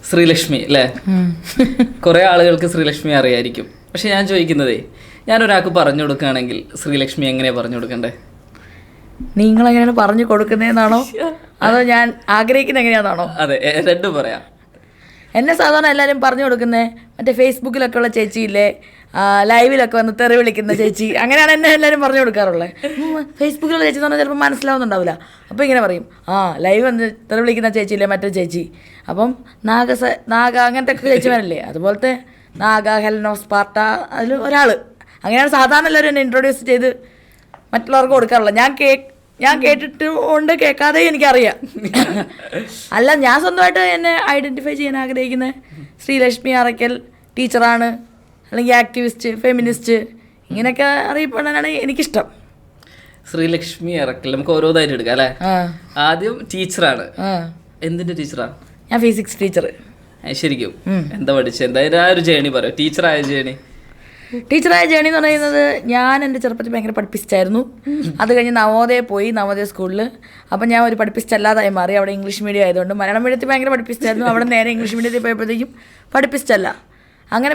ശ്രീലക്ഷ്മി അല്ലേ? കുറെ ആളുകൾക്ക് ശ്രീലക്ഷ്മി അറിയായിരിക്കും. പക്ഷെ ഞാൻ ചോദിക്കുന്നതേ, ഞാനൊരാൾക്ക് പറഞ്ഞു കൊടുക്കുകയാണെങ്കിൽ ശ്രീലക്ഷ്മി എങ്ങനെയാ പറഞ്ഞു കൊടുക്കണ്ടേ? നിങ്ങളെങ്ങനെയാണ് പറഞ്ഞു കൊടുക്കുന്നതെന്നാണോ അതോ ഞാൻ ആഗ്രഹിക്കുന്ന എങ്ങനെയാണെന്നാണോ? അതെ, രണ്ടും പറയാം. എന്നെ സാധാരണ എല്ലാവരും പറഞ്ഞു കൊടുക്കുന്നത് മറ്റേ ഫേസ്ബുക്കിലൊക്കെ ഉള്ള ചേച്ചിയില്ലേ, ലൈവിലൊക്കെ വന്ന് തെറി വിളിക്കുന്ന ചേച്ചി, അങ്ങനെയാണ് എന്നെ എല്ലാവരും പറഞ്ഞു കൊടുക്കാറുള്ളത്. ഫേസ്ബുക്കിലുള്ള ചേച്ചി എന്ന് പറഞ്ഞാൽ ചിലപ്പോൾ മനസ്സിലാവുന്നുണ്ടാവില്ല. അപ്പോൾ ഇങ്ങനെ പറയും, ലൈവ് വന്ന് തെറി വിളിക്കുന്ന ചേച്ചിയില്ലേ മറ്റേ ചേച്ചി. അപ്പം നാഗ അങ്ങനത്തെ ഒക്കെ ചേച്ചിമാരല്ലേ, അതുപോലത്തെ നാഗ, ഹെലൻ ഓഫ് സ്പാർട്ട, അതിൽ ഒരാൾ. അങ്ങനെയാണ് സാധാരണ എല്ലാവരും എന്നെ ഇൻട്രൊഡ്യൂസ് ചെയ്ത് മറ്റുള്ളവർക്ക് കൊടുക്കാറുള്ളത്. ഞാൻ കേട്ടിട്ടുണ്ട്, കേൾക്കാതെ എനിക്കറിയാം. അല്ല, ഞാൻ സ്വന്തമായിട്ട് എന്നെ ഐഡൻറ്റിഫൈ ചെയ്യാൻ ആഗ്രഹിക്കുന്നത് ശ്രീലക്ഷ്മി അറയ്ക്കൽ ടീച്ചറാണ്, അല്ലെങ്കിൽ ആക്ടിവിസ്റ്റ്, ഫെമിനിസ്റ്റ്, ഇങ്ങനെയൊക്കെ അറിയപ്പെടാനാണ് എനിക്കിഷ്ടം. ശ്രീലക്ഷ്മി അറയ്ക്കൽ നമുക്ക് ഓരോന്നായിട്ട് എടുക്കാം അല്ലേ? ആദ്യം ടീച്ചറാണ്. എന്തിന്റെ ടീച്ചറാ? ഞാൻ ഫിസിക്സ് ടീച്ചർ. ശരിക്കും എന്താ പഠിച്ചത്? എന്തായാലും ആ ഒരു ജേണി പറയോ, ടീച്ചറായ ജേണി. ടീച്ചറായ ജേണി എന്ന് പറയുന്നത്, ഞാൻ എൻ്റെ ചെറുപ്പത്തിൽ ഭയങ്കര പഠിപ്പിച്ചായിരുന്നു. അത് കഴിഞ്ഞ് നവോദയ പോയി, നവോദയ സ്കൂളിൽ. അപ്പം ഞാൻ ഒരു പഠിപ്പിച്ചല്ലാതായി മാറി. അവിടെ ഇംഗ്ലീഷ് മീഡിയം ആയതുകൊണ്ട് മലയാളം മീഡിയത്തിൽ ഭയങ്കര പഠിപ്പിച്ചായിരുന്നു. അവിടെ നേരെ ഇംഗ്ലീഷ് മീഡിയത്തിൽ പോയപ്പോഴത്തേക്കും പഠിപ്പിച്ചല്ല. അങ്ങനെ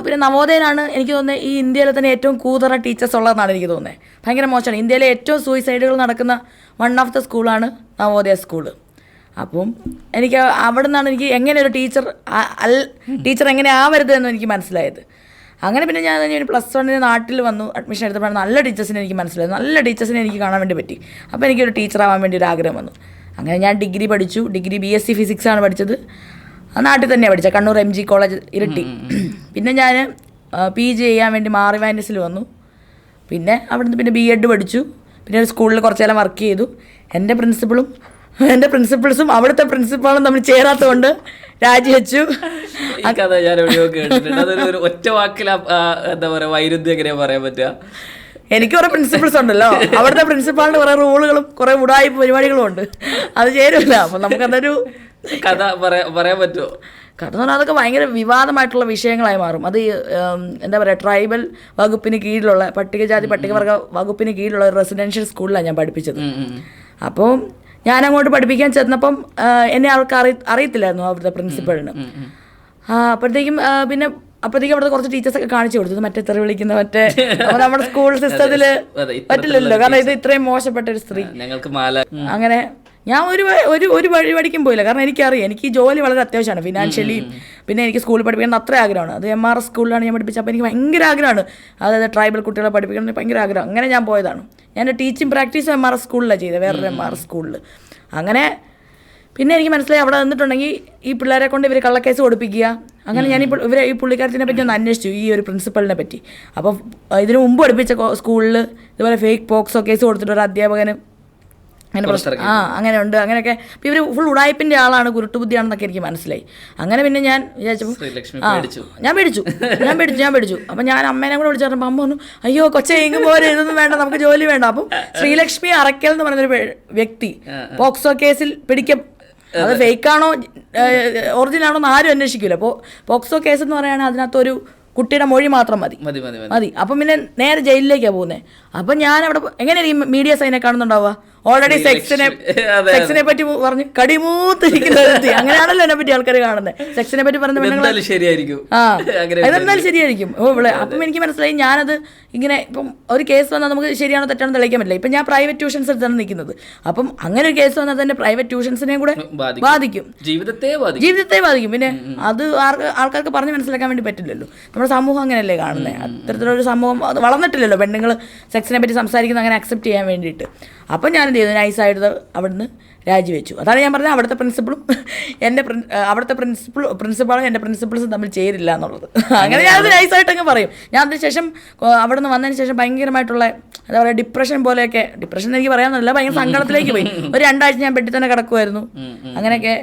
പിന്നെ നവോദയയിലാണ് എനിക്ക് തോന്നുന്നത് ഈ ഇന്ത്യയിലെ തന്നെ ഏറ്റവും കൂതറ ടീച്ചേഴ്സ് ഉള്ളതെന്നാണ് എനിക്ക് തോന്നുന്നത്. ഭയങ്കര മോശമാണ്. ഇന്ത്യയിലെ ഏറ്റവും സൂയിസൈഡുകൾ നടക്കുന്ന വൺ ഓഫ് ദ സ്കൂളാണ് നവോദയ സ്കൂള്. അപ്പം എനിക്ക് അവിടെ നിന്നാണ് എനിക്ക് എങ്ങനെ ഒരു ടീച്ചർ എങ്ങനെ ആവരുത് എന്ന് എനിക്ക് മനസ്സിലായത്. അങ്ങനെ പിന്നെ ഞാൻ +1 നാട്ടിൽ വന്നു, അഡ്മിഷൻ എടുത്തപ്പോൾ നല്ല ടീച്ചേഴ്സിനെ എനിക്ക് മനസ്സിലായത്. നല്ല ടീച്ചേഴ്സിനെ എനിക്ക് കാണാൻ വേണ്ടി പറ്റി. അപ്പോൾ എനിക്കൊരു ടീച്ചറാവാൻ വേണ്ടി ഒരു ആഗ്രഹം വന്നു. അങ്ങനെ ഞാൻ ഡിഗ്രി പഠിച്ചു. ഡിഗ്രി BSc ഫിസിക്സ് ആണ് പഠിച്ചത്. നാട്ടിൽ തന്നെയാണ് പഠിച്ചത്, കണ്ണൂർ MG കോളേജ് ഇരിട്ടി. പിന്നെ ഞാൻ PG ചെയ്യാൻ വേണ്ടി മാറിവാൻഡസിൽ വന്നു. പിന്നെ അവിടുന്ന് പിന്നെ B.Ed പഠിച്ചു. പിന്നെ ഒരു സ്കൂളിൽ കുറച്ച് കാലം വർക്ക് ചെയ്തു. എൻ്റെ പ്രിൻസിപ്പിൾസും അവിടുത്തെ പ്രിൻസിപ്പാളും തമ്മിൽ ചേരാത്തതുകൊണ്ട് രാജിവെച്ചു. ഒറ്റ വാക്കിൽ എന്താ പറയാ, വൈരുദ്ധ്യം എങ്ങനെയാ പറയാൻ പറ്റുക? എനിക്ക് കുറേ പ്രിൻസിപ്പിൾസ് ഉണ്ടല്ലോ, അവിടുത്തെ പ്രിൻസിപ്പാളിന് കുറേ റൂളുകളും കുറേ ഉടായ്പ പരിപാടികളും ഉണ്ട്. അത് ചേരില്ല. അപ്പം നമുക്കതൊരു കഥ പറയാൻ പറ്റുമോ? കഥ എന്ന് പറഞ്ഞാൽ അതൊക്കെ ഭയങ്കര വിവാദമായിട്ടുള്ള വിഷയങ്ങളായി മാറും. അത് എന്താ പറയുക, ട്രൈബൽ വകുപ്പിന് കീഴിലുള്ള, പട്ടികജാതി പട്ടികവർഗ വകുപ്പിന് കീഴിലുള്ള ഒരു റെസിഡൻഷ്യൽ സ്കൂളിലാണ് ഞാൻ പഠിപ്പിച്ചത്. അപ്പോൾ ഞാൻ അങ്ങോട്ട് പഠിപ്പിക്കാൻ ചെന്നപ്പം എന്നെ ആൾക്ക് അറിയത്തില്ലായിരുന്നു അവിടുത്തെ പ്രിൻസിപ്പളിന്. അപ്പോഴത്തേക്കും അവിടുത്തെ കുറച്ച് ടീച്ചേഴ്സൊക്കെ കാണിച്ചു കൊടുത്തത് മറ്റേ തെറി വിളിക്കുന്ന അപ്പോൾ നമ്മുടെ സ്കൂൾ സിസ്റ്റത്തിൽ പറ്റില്ലല്ലോ, കാരണം ഇത് ഇത്രയും മോശപ്പെട്ട ഒരു സ്ത്രീ. അങ്ങനെ ഞാൻ ഒരു പരിപാടിക്കും പോയില്ല, കാരണം എനിക്കറിയാം എനിക്ക് ഈ ജോലി വളരെ അത്യാവശ്യമാണ് ഫിനാൻഷ്യലി. പിന്നെ എനിക്ക് സ്കൂളിൽ പഠിപ്പിക്കണം അത്ര ആഗ്രഹമാണ്. അത് MRS സ്കൂളിലാണ് ഞാൻ പഠിപ്പിച്ചത്. അപ്പോൾ എനിക്ക് ഭയങ്കര ആഗ്രഹമാണ്, അതായത് ട്രൈബൽ കുട്ടികളെ പഠിപ്പിക്കണം ഭയങ്കര ആഗ്രഹം. അങ്ങനെ ഞാൻ പോയതാണ്. ഞാൻ ടീച്ചിങ് പ്രാക്ടീസ് MRS സ്കൂളിലാണ് ചെയ്തത്, വേറൊരു MRS സ്കൂളിൽ. അങ്ങനെ പിന്നെ എനിക്ക് മനസ്സിലായി അവിടെ നിന്നിട്ടുണ്ടെങ്കിൽ ഈ പിള്ളേരെ കൊണ്ട് ഇവർ കള്ളക്കേസ് കൊടുപ്പിക്കുക. അങ്ങനെ ഞാനിപ്പോൾ ഈ പുള്ളിക്കാരത്തിനെ പറ്റി ഒന്ന് അന്വേഷിച്ചു, ഈ ഒരു പ്രിൻസിപ്പളിനെ പറ്റി. അപ്പോൾ ഇതിനു മുമ്പ് പഠിപ്പിച്ച സ്കൂളിൽ ഇതുപോലെ ഫേക്ക് പോക്സോ കേസ് കൊടുത്തിട്ട് ഒരു അധ്യാപകന് അങ്ങനെ പ്രശ്നം അങ്ങനെ ഉണ്ട്. അങ്ങനെയൊക്കെ അപ്പോൾ ഇവർ ഫുൾ ഉടായ്പിൻ്റെ ആളാണ്, കുരുട്ടുബുദ്ധിയാണെന്നൊക്കെ എനിക്ക് മനസ്സിലായി. അങ്ങനെ പിന്നെ ഞാൻ വിചാരിച്ചപ്പോൾ ഞാൻ പേടിച്ചു. അപ്പം ഞാൻ അമ്മേനെ കൂടെ വിളിച്ചു പറഞ്ഞപ്പോൾ അമ്മ പറഞ്ഞു, അയ്യോ കൊച്ചെ എങ്ങും പോരെ, ഇതൊന്നും വേണ്ട, നമുക്ക് ജോലി വേണ്ട. അപ്പം ശ്രീലക്ഷ്മി അറയ്ക്കൽ എന്ന് പറയുന്നൊരു വ്യക്തി പോക്സോ കേസിൽ അത് ഫേക്കാണോ ഒറിജിനലാണോ എന്ന് ആരും അന്വേഷിക്കില്ല. അപ്പോൾ പോക്സോ കേസ് എന്ന് പറയുകയാണെങ്കിൽ അതിനകത്തൊരു കുട്ടിയുടെ മൊഴി മാത്രം മതി. അപ്പം പിന്നെ നേരെ ജയിലിലേക്കാണ് പോകുന്നത്. അപ്പം ഞാൻ അവിടെ എങ്ങനെയാണ് ഈ മീഡിയ സൈനെ കാണുന്നുണ്ടാവുക? ഓൾറെഡി സെക്സിനെ പറ്റി പറഞ്ഞ് കടിമൂത്തിരിക്കുന്ന അങ്ങനെയാണല്ലോ എന്നെ പറ്റി ആൾക്കാർ കാണുന്നത്. സെക്സിനെ പറ്റി പറയുന്ന അതെന്തായാലും ശരിയായിരിക്കും. അപ്പം എനിക്ക് മനസ്സിലായി ഞാനത് ഇങ്ങനെ ഇപ്പം ഒരു കേസ് വന്നാൽ നമുക്ക് ശരിയാണോ തെറ്റാണോ തെളിയിക്കാൻ പറ്റില്ല. ഇപ്പം ഞാൻ പ്രൈവറ്റ് ട്യൂഷൻസ് എടുത്താണ് നിൽക്കുന്നത്. അപ്പം അങ്ങനെ ഒരു കേസ് വന്നാൽ തന്നെ പ്രൈവറ്റ് ട്യൂഷൻസിനെയും കൂടെ ബാധിക്കും, ജീവിതത്തെ ബാധിക്കും. പിന്നെ അത് ആൾക്കാർക്ക് പറഞ്ഞ് മനസ്സിലാക്കാൻ വേണ്ടി പറ്റില്ലല്ലോ. നമ്മുടെ സമൂഹം അങ്ങനെയല്ലേ കാണുന്നത്. അത്തരത്തിലൊരു സമൂഹം അത് വളർന്നിട്ടില്ലല്ലോ, പെണ്ണുങ്ങൾ സെക്സിനെ പറ്റി സംസാരിക്കുന്നത് അങ്ങനെ അക്സെപ്റ്റ് ചെയ്യാൻ വേണ്ടിയിട്ട്. അപ്പം ഞാൻ എന്ത് ചെയ്തു, നൈസായിട്ട് അവിടുന്ന് രാജിവെച്ചു. അതാണ് ഞാൻ പറഞ്ഞത്, അവിടുത്തെ പ്രിൻസിപ്പളും അവിടുത്തെ പ്രിൻസിപ്പാളും എൻ്റെ പ്രിൻസിപ്പിൾസും തമ്മിൽ ചേരില്ല എന്നുള്ളത്. അങ്ങനെ ഞാനത് നൈസായിട്ടങ്ങ് പറയും. ഞാൻ അതിനുശേഷം അവിടെ നിന്ന് വന്നതിന് ശേഷം ഭയങ്കരമായിട്ടുള്ള എന്താ പറയുക, ഡിപ്രഷൻ എനിക്ക് പറയാമെന്നല്ല, ഭയങ്കര സങ്കടത്തിലേക്ക് പോയി. ഒരു 2 ആഴ്ച ഞാൻ ബെഡിൽ തന്നെ കിടക്കുമായിരുന്നു. അങ്ങനെയൊക്കെ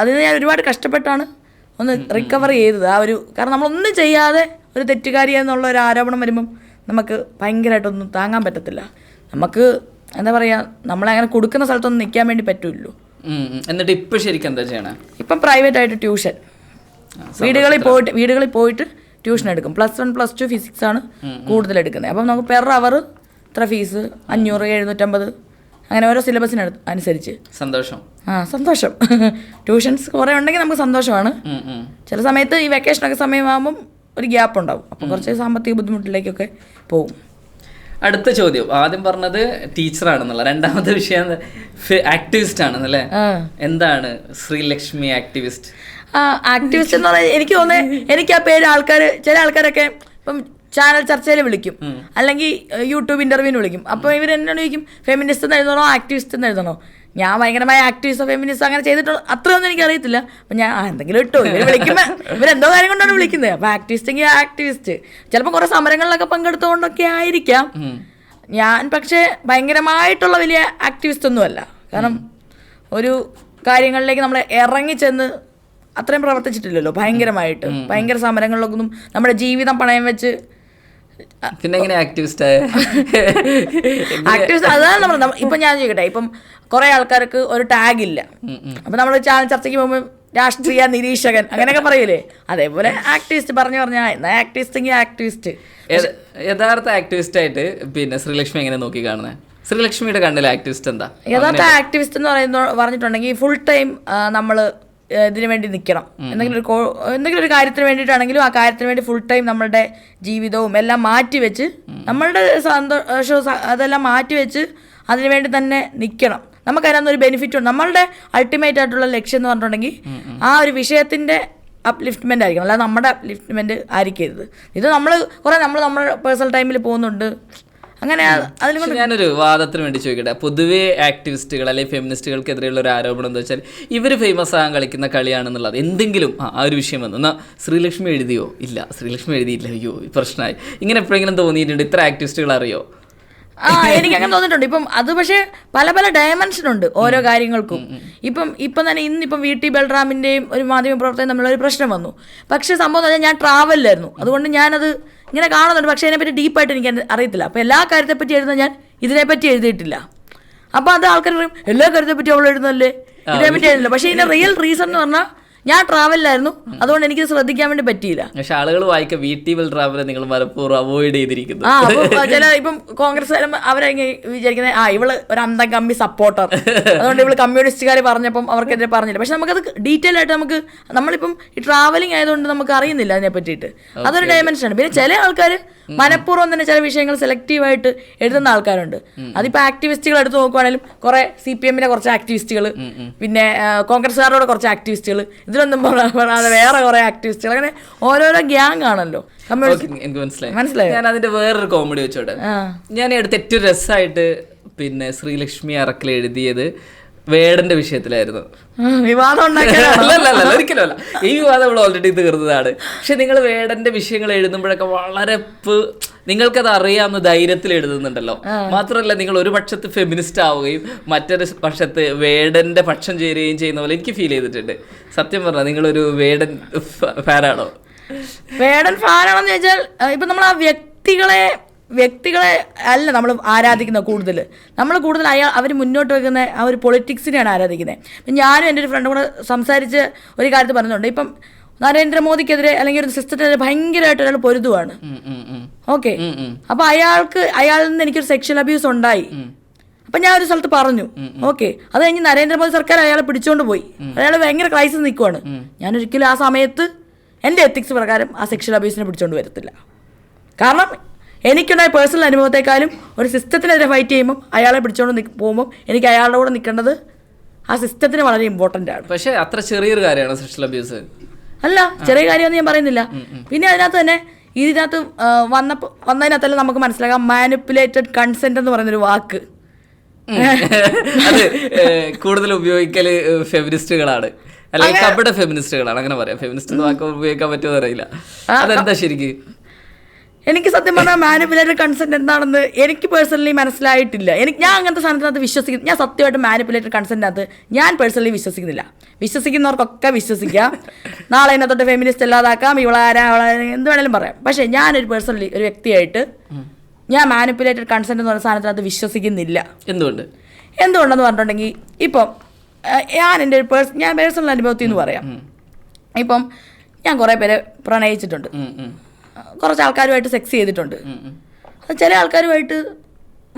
അതിന് ഞാൻ ഒരുപാട് കഷ്ടപ്പെട്ടാണ് ഒന്ന് റിക്കവർ ചെയ്തത്. കാരണം നമ്മളൊന്നും ചെയ്യാതെ ഒരു തെറ്റുകാരി എന്നുള്ള ഒരു ആരോപണം വരുമ്പം നമുക്ക് ഭയങ്കരമായിട്ടൊന്നും താങ്ങാൻ പറ്റത്തില്ല. നമുക്ക് എന്താ പറയുക, നമ്മളങ്ങനെ കൊടുക്കുന്ന സ്ഥലത്തൊന്നും നിൽക്കാൻ വേണ്ടി പറ്റുമല്ലോ. എന്നിട്ട് ഇപ്പം ശരിക്കും എന്താ ചെയ്യണം? ഇപ്പം പ്രൈവറ്റായിട്ട് ട്യൂഷൻ വീടുകളിൽ പോയിട്ട് ട്യൂഷൻ എടുക്കും. +1 +2 ഫിസിക്സ് ആണ് കൂടുതൽ എടുക്കുന്നത്. അപ്പം നമുക്ക് പെർ അവർ ഇത്ര ഫീസ് 500 750 അങ്ങനെ ഓരോ സിലബസിന് അനുസരിച്ച്. സന്തോഷം. സന്തോഷം. ട്യൂഷൻസ് കുറേ ഉണ്ടെങ്കിൽ നമുക്ക് സന്തോഷമാണ്. ചില സമയത്ത് ഈ വെക്കേഷനൊക്കെ സമയമാകുമ്പം ഒരു ഗ്യാപ്പ് ഉണ്ടാവും, അപ്പം കുറച്ച് സാമ്പത്തിക ബുദ്ധിമുട്ടിലേക്കൊക്കെ പോകും. അടുത്ത ചോദ്യം, ആദ്യം പറഞ്ഞത് ടീച്ചറാണെന്നുള്ള, രണ്ടാമത്തെ വിഷയം ആക്ടിവിസ്റ്റ് ആണെന്നല്ലേ. എന്താണ് ശ്രീലക്ഷ്മി ആക്ടിവിസ്റ്റ്? ആക്ടിവിസ്റ്റ് എന്ന് പറഞ്ഞാൽ എനിക്ക് തോന്നുന്നത്, എനിക്ക് ആ പേര് ചില ആൾക്കാരൊക്കെ ഇപ്പം ചാനൽ ചർച്ചയിൽ വിളിക്കും, അല്ലെങ്കിൽ യൂട്യൂബ് ഇന്റർവ്യൂവിന് വിളിക്കും. അപ്പോൾ ഇവർ എന്നോട് ചോദിക്കും ഫെമിനിസ്റ്റ് എന്ന് എഴുതണോ ആക്ടിവിസ്റ്റ് എന്ന് എഴുതണോ. ഞാൻ ഭയങ്കരമായ ആക്ടിവിസ്റ്റോ ഫെമിനിസ്റ്റോ അങ്ങനെ ചെയ്തിട്ടുള്ളൂ അത്രയൊന്നും എനിക്ക് അറിയത്തില്ല. അപ്പം ഞാൻ എന്തെങ്കിലും ഇട്ടോ, ഇവർ വിളിക്കുമ്പോൾ ഇവരെന്തോ കാര്യം കൊണ്ടാണ് വിളിക്കുന്നത്. അപ്പോൾ ആക്ടിവിസ്റ്റ് എങ്കിൽ ആക്ടിവിസ്റ്റ്. ചിലപ്പോൾ കുറേ സമരങ്ങളിലൊക്കെ പങ്കെടുത്തുകൊണ്ടൊക്കെ ആയിരിക്കാം. ഞാൻ പക്ഷേ ഭയങ്കരമായിട്ടുള്ള വലിയ ആക്ടിവിസ്റ്റ് ഒന്നുമല്ല. കാരണം ഒരു കാര്യങ്ങളിലേക്ക് നമ്മൾ ഇറങ്ങിച്ചെന്ന് അത്രയും പ്രവർത്തിച്ചിട്ടില്ലല്ലോ ഭയങ്കരമായിട്ട്. ഭയങ്കര സമരങ്ങളിലൊക്കെ നമ്മുടെ ജീവിതം പണയം വെച്ച്. പിന്നെ എങ്ങനെ ആക്ടിവിസ്റ്റ്? അതാണ് നമ്മൾ. ഇപ്പം ഞാൻ ചോദിക്കട്ടെ, ഇപ്പം കുറേ ആൾക്കാർക്ക് ഒരു ടാഗ് ഇല്ല. അപ്പം നമ്മൾ ചാനൽ ചർച്ചയ്ക്ക് പോകുമ്പോൾ രാഷ്ട്രീയ നിരീക്ഷകൻ അങ്ങനെയൊക്കെ പറയൂലേ, അതേപോലെ ആക്ടിവിസ്റ്റ് പറഞ്ഞാൽ എന്നാ ആക്ടിവിസ്റ്റ് എങ്കിൽ ആക്ടിവിസ്റ്റ്. യഥാർത്ഥ ആക്ടിവിസ്റ്റ് ആയിട്ട് പിന്നെ ശ്രീലക്ഷ്മി എങ്ങനെ നോക്കി കാണുന്നത്? ശ്രീലക്ഷ്മിയുടെ കണ്ണിൽ ആക്ടിവിസ്റ്റ് എന്താ? യഥാർത്ഥ ആക്ടിവിസ്റ്റ് എന്ന് പറഞ്ഞിട്ടുണ്ടെങ്കിൽ ഫുൾ ടൈം നമ്മൾ ഇതിനു വേണ്ടി നിൽക്കണം. എന്തെങ്കിലും ഒരു കാര്യത്തിന് വേണ്ടിയിട്ടാണെങ്കിലും ആ കാര്യത്തിന് വേണ്ടി ഫുൾ ടൈം നമ്മളുടെ ജീവിതവും എല്ലാം മാറ്റിവെച്ച്, നമ്മളുടെ സന്തോഷവും അതെല്ലാം മാറ്റിവെച്ച് അതിനു വേണ്ടി തന്നെ നിൽക്കണം. നമുക്കതിനൊരു ബെനിഫിറ്റ് ഉണ്ട്. നമ്മളുടെ അൾട്ടിമേറ്റ് ആയിട്ടുള്ള ലക്ഷ്യം എന്ന് പറഞ്ഞിട്ടുണ്ടെങ്കിൽ ആ ഒരു വിഷയത്തിൻ്റെ അപ്ലിഫ്റ്റ്മെൻ്റ് ആയിരിക്കണം, അല്ലാതെ നമ്മുടെ അപ്ലിഫ്റ്റ്മെൻറ്റ് ആയിരിക്കരുത്. ഇത് നമ്മുടെ പേഴ്സണൽ ടൈമിൽ പോകുന്നുണ്ട് അങ്ങനെ. അതിൽ ഞാനൊരു വാദത്തിന് വേണ്ടി ചോദിക്കട്ടെ, പൊതുവേ ആക്ടിവിസ്റ്റുകൾ അല്ലെങ്കിൽ ഫെമിനിസ്റ്റുകൾക്കെതിരെയുള്ള ഒരു ആരോപണം എന്താ വെച്ചാൽ ഇവർ ഫേമസ് ആകാൻ കളിക്കുന്ന കളിയാണെന്നുള്ളത്. എന്തെങ്കിലും ആ ഒരു വിഷയം വന്നു എന്നാൽ ശ്രീലക്ഷ്മി എഴുതിയോ? ഇല്ല, ശ്രീലക്ഷ്മി എഴുതിയില്ല, അയ്യോ പ്രശ്നമായി. ഇങ്ങനെ എപ്പോഴെങ്കിലും തോന്നിയിട്ടുണ്ട് ഇത്ര ആക്ടിവിസ്റ്റുകൾ അറിയോ? എനിക്ക് അങ്ങനെ തോന്നിയിട്ടുണ്ട്. ഇപ്പം അത് പക്ഷേ പല പല ഡയമെൻഷൻ ഉണ്ട് ഓരോ കാര്യങ്ങൾക്കും. ഇപ്പം തന്നെ ഇന്നിപ്പം VT ബൽറാമിൻ്റെയും ഒരു മാധ്യമപ്രവർത്തകൻ തമ്മിലൊരു പ്രശ്നം വന്നു. പക്ഷേ സംഭവം എന്ന് പറഞ്ഞാൽ ഞാൻ ട്രാവലിലായിരുന്നു, അതുകൊണ്ട് ഞാനത് ഇങ്ങനെ കാണുന്നുണ്ട്. പക്ഷേ അതിനെപ്പറ്റി ഡീപ്പായിട്ട് എനിക്ക് അറിയത്തില്ല. അപ്പോൾ എല്ലാ കാര്യത്തെപ്പറ്റി എഴുതുന്ന ഞാൻ ഇതിനെപ്പറ്റി എഴുതിയിട്ടില്ല. അപ്പോൾ അത് ആൾക്കാർ പറയും എല്ലാ കാര്യത്തെപ്പറ്റി അവൾ എഴുതുന്നല്ലേ, ഇതിനെപ്പറ്റി എഴുതുന്നില്ല. പക്ഷേ ഇതിൻ്റെ റിയൽ റീസൺ എന്ന് പറഞ്ഞാൽ ഞാൻ ട്രാവലിലായിരുന്നു, അതുകൊണ്ട് എനിക്ക് ശ്രദ്ധിക്കാൻ വേണ്ടി പറ്റിയില്ല. പക്ഷെ ആളുകൾ വായിക്കുക VT ബൽറാമിനെ നിങ്ങൾ മനഃപൂർവ്വം അവോയ്ഡ് ചെയ്തിരിക്കുന്നു. ചില ഇപ്പം കോൺഗ്രസ് അവരെ വിചാരിക്കുന്നത് ഇവള് ഒരു അന്തം കമ്മി സപ്പോർട്ടർ, അതുകൊണ്ട് ഇവള് കമ്മ്യൂണിസ്റ്റുകാർ പറഞ്ഞപ്പം അവർക്കെതിരെ പറഞ്ഞില്ല. പക്ഷെ നമുക്കത് ഡീറ്റെയിൽ ആയിട്ട് നമ്മളിപ്പം ഈ ട്രാവലിംഗ് ആയതുകൊണ്ട് നമുക്ക് അറിയുന്നില്ല അതിനെ പറ്റിയിട്ട്. അതൊരു ഡയമെൻഷനാണ്. പിന്നെ ചില ആൾക്കാർ മനഃപൂർവ്വം തന്നെ ചില വിഷയങ്ങൾ സെലക്റ്റീവായിട്ട് എഴുതുന്ന ആൾക്കാരുണ്ട്. അതിപ്പോൾ ആക്ടിവിസ്റ്റുകൾ എടുത്ത് നോക്കുവാണെങ്കിലും കുറേ CPM-ന്റെ കുറച്ച് ആക്ടിവിസ്റ്റുകൾ, പിന്നെ കോൺഗ്രസ്സുകാരുടെ കുറച്ച് ആക്ടിവിസ്റ്റുകൾ, ഇതിലൊന്നും പറയാതെ വേറെ കുറേ ആക്ടിവിസ്റ്റുകൾ, അങ്ങനെ ഓരോരോ ഗ്യാങ് ആണല്ലോ. എനിക്ക് മനസ്സിലായി. ഞാൻ അതിന്റെ വേറൊരു കോമഡി വെച്ചോട്ടെ. ഞാൻ എടുത്ത് ഏറ്റവും രസമായിട്ട് പിന്നെ ശ്രീലക്ഷ്മി അറക്കൽ എഴുതിയത് വേടന്റെ വിഷയത്തിലായിരുന്നു. വിവാദം ഒരിക്കലുമല്ല, ഈ വിവാദം നമ്മൾ ഓൾറെഡി തീർന്നതാണ്. പക്ഷെ നിങ്ങൾ വേടന്റെ വിഷയങ്ങൾ എഴുതുമ്പോഴൊക്കെ വളരെ നിങ്ങൾക്കത് അറിയാവുന്ന ധൈര്യത്തിൽ എഴുതുന്നുണ്ടല്ലോ. മാത്രമല്ല നിങ്ങൾ ഒരു പക്ഷത്ത് ഫെമിനിസ്റ്റ് ആവുകയും മറ്റൊരു പക്ഷത്ത് വേടന്റെ പക്ഷം ചേരുകയും ചെയ്യുന്ന പോലെ എനിക്ക് ഫീൽ ചെയ്തിട്ടുണ്ട്. സത്യം പറഞ്ഞാൽ നിങ്ങളൊരു വേടൻ ഫാനാണോ? വേടൻ ഫാനാണെന്ന് ചോദിച്ചാൽ ഇപ്പം നമ്മൾ ആ വ്യക്തികളെ അല്ല നമ്മൾ ആരാധിക്കുന്നത്. നമ്മൾ കൂടുതൽ അവർ മുന്നോട്ട് വെക്കുന്ന ആ ഒരു പൊളിറ്റിക്സിനെയാണ് ആരാധിക്കുന്നത്. ഞാനും എൻ്റെ ഒരു ഫ്രണ്ടും കൂടെ സംസാരിച്ച് ഒരു കാര്യത്തിൽ പറയുന്നുണ്ട്, ഇപ്പം നരേന്ദ്രമോദിക്കെതിരെ അല്ലെങ്കിൽ ഒരു സിസ്റ്റത്തിനെതിരെ ഭയങ്കരമായിട്ട് ഒരാൾ പൊരുതുവാണ്. ഓക്കെ, അപ്പോൾ അയാളിൽ നിന്ന് എനിക്കൊരു സെക്ഷൽ അബ്യൂസ് ഉണ്ടായി. അപ്പം ഞാൻ ഒരു സ്ഥലത്ത് പറഞ്ഞു, ഓക്കെ, അത് കഴിഞ്ഞ് നരേന്ദ്രമോദി സർക്കാർ അയാളെ പിടിച്ചുകൊണ്ട് പോയി. അയാൾ ഭയങ്കര ക്രൈസിസ് നിൽക്കുവാണ്. ഞാനൊരിക്കലും ആ സമയത്ത് എൻ്റെ എത്തിക്സ് പ്രകാരം ആ സെക്ഷൽ അബ്യൂസിനെ പിടിച്ചുകൊണ്ട് വരത്തില്ല. കാരണം എനിക്കുണ്ടായ പേഴ്സണൽ അനുഭവത്തെക്കാളും ഒരു സിസ്റ്റത്തിനെതിരെ ഫൈറ്റ് ചെയ്യുമ്പോൾ അയാളെ പിടിച്ചുകൊണ്ട് പോകുമ്പോൾ എനിക്ക് അയാളുടെ കൂടെ നിൽക്കേണ്ടത് ആ സിസ്റ്റത്തിന് വളരെ ഇമ്പോർട്ടൻ്റ് ആണ്. പക്ഷേ അത്ര ചെറിയൊരു കാര്യമാണ് സെക്ഷൽ അബ്യൂസ്. അല്ല, ചെറിയ കാര്യമൊന്നും ഞാൻ പറയുന്നില്ല. പിന്നെ അതിനകത്ത് തന്നെ ഇതിനകത്ത് വന്നതിനകത്തല്ല നമുക്ക് മനസ്സിലാക്കാം മാനിപ്പുലേറ്റഡ് കൺസെന്റ് എന്ന് പറയുന്നൊരു വാക്ക് അത് കൂടുതൽ ഉപയോഗിക്കൽ ഫെമിനിസ്റ്റുകളാണ്, അല്ലെങ്കിൽ കപട ഫെമിനിസ്റ്റുകളാണ്, അങ്ങനെ പറയാം. ഫെമിനിസ്റ്റ് വാക്ക് ഉപയോഗിക്കാൻ പറ്റുമോ അറിയില്ല. അതെന്താ ശരിക്കും? എനിക്ക് സത്യം പറഞ്ഞാൽ മാനിപ്പുലേറ്റഡ് കൺസെന്റ് എന്താണെന്ന് എനിക്ക് പേഴ്സണലി മനസ്സിലായിട്ടില്ല. ഞാൻ അങ്ങനത്തെ സാധനത്തിനകത്ത് വിശ്വസിക്കുന്നു. ഞാൻ സത്യമായിട്ട് മാനിപ്പുലേറ്റഡ് കൺസെന്റിനകത്ത് ഞാൻ പേഴ്സണലി വിശ്വസിക്കുന്നില്ല. വിശ്വസിക്കുന്നവർക്കൊക്കെ വിശ്വസിക്കാം, നാളെ എന്നെ തൊട്ട് ഫെമിനിസ്റ്റ് അല്ലാതാക്കാം, ഇവളാരാ എന്ത് വേണേലും പറയാം. പക്ഷേ ഞാനൊരു പേഴ്സണലി ഒരു വ്യക്തിയായിട്ട് ഞാൻ മാനിപ്പുലേറ്റഡ് കൺസെന്റ് എന്ന് പറയുന്ന സാധനത്തിനകത്ത് വിശ്വസിക്കുന്നില്ല. എന്തുകൊണ്ടെന്ന് പറഞ്ഞിട്ടുണ്ടെങ്കിൽ ഇപ്പം എൻ്റെ ഒരു ഞാൻ പേഴ്സണൽ അനുഭവത്തിൽ നിന്ന് പറയാം. ഇപ്പം ഞാൻ കുറേ പേരെ പ്രണയിച്ചിട്ടുണ്ട്, കുറച്ച് ആൾക്കാരുമായിട്ട് സെക്സ് ചെയ്തിട്ടുണ്ട്. അത് ചില ആൾക്കാരുമായിട്ട്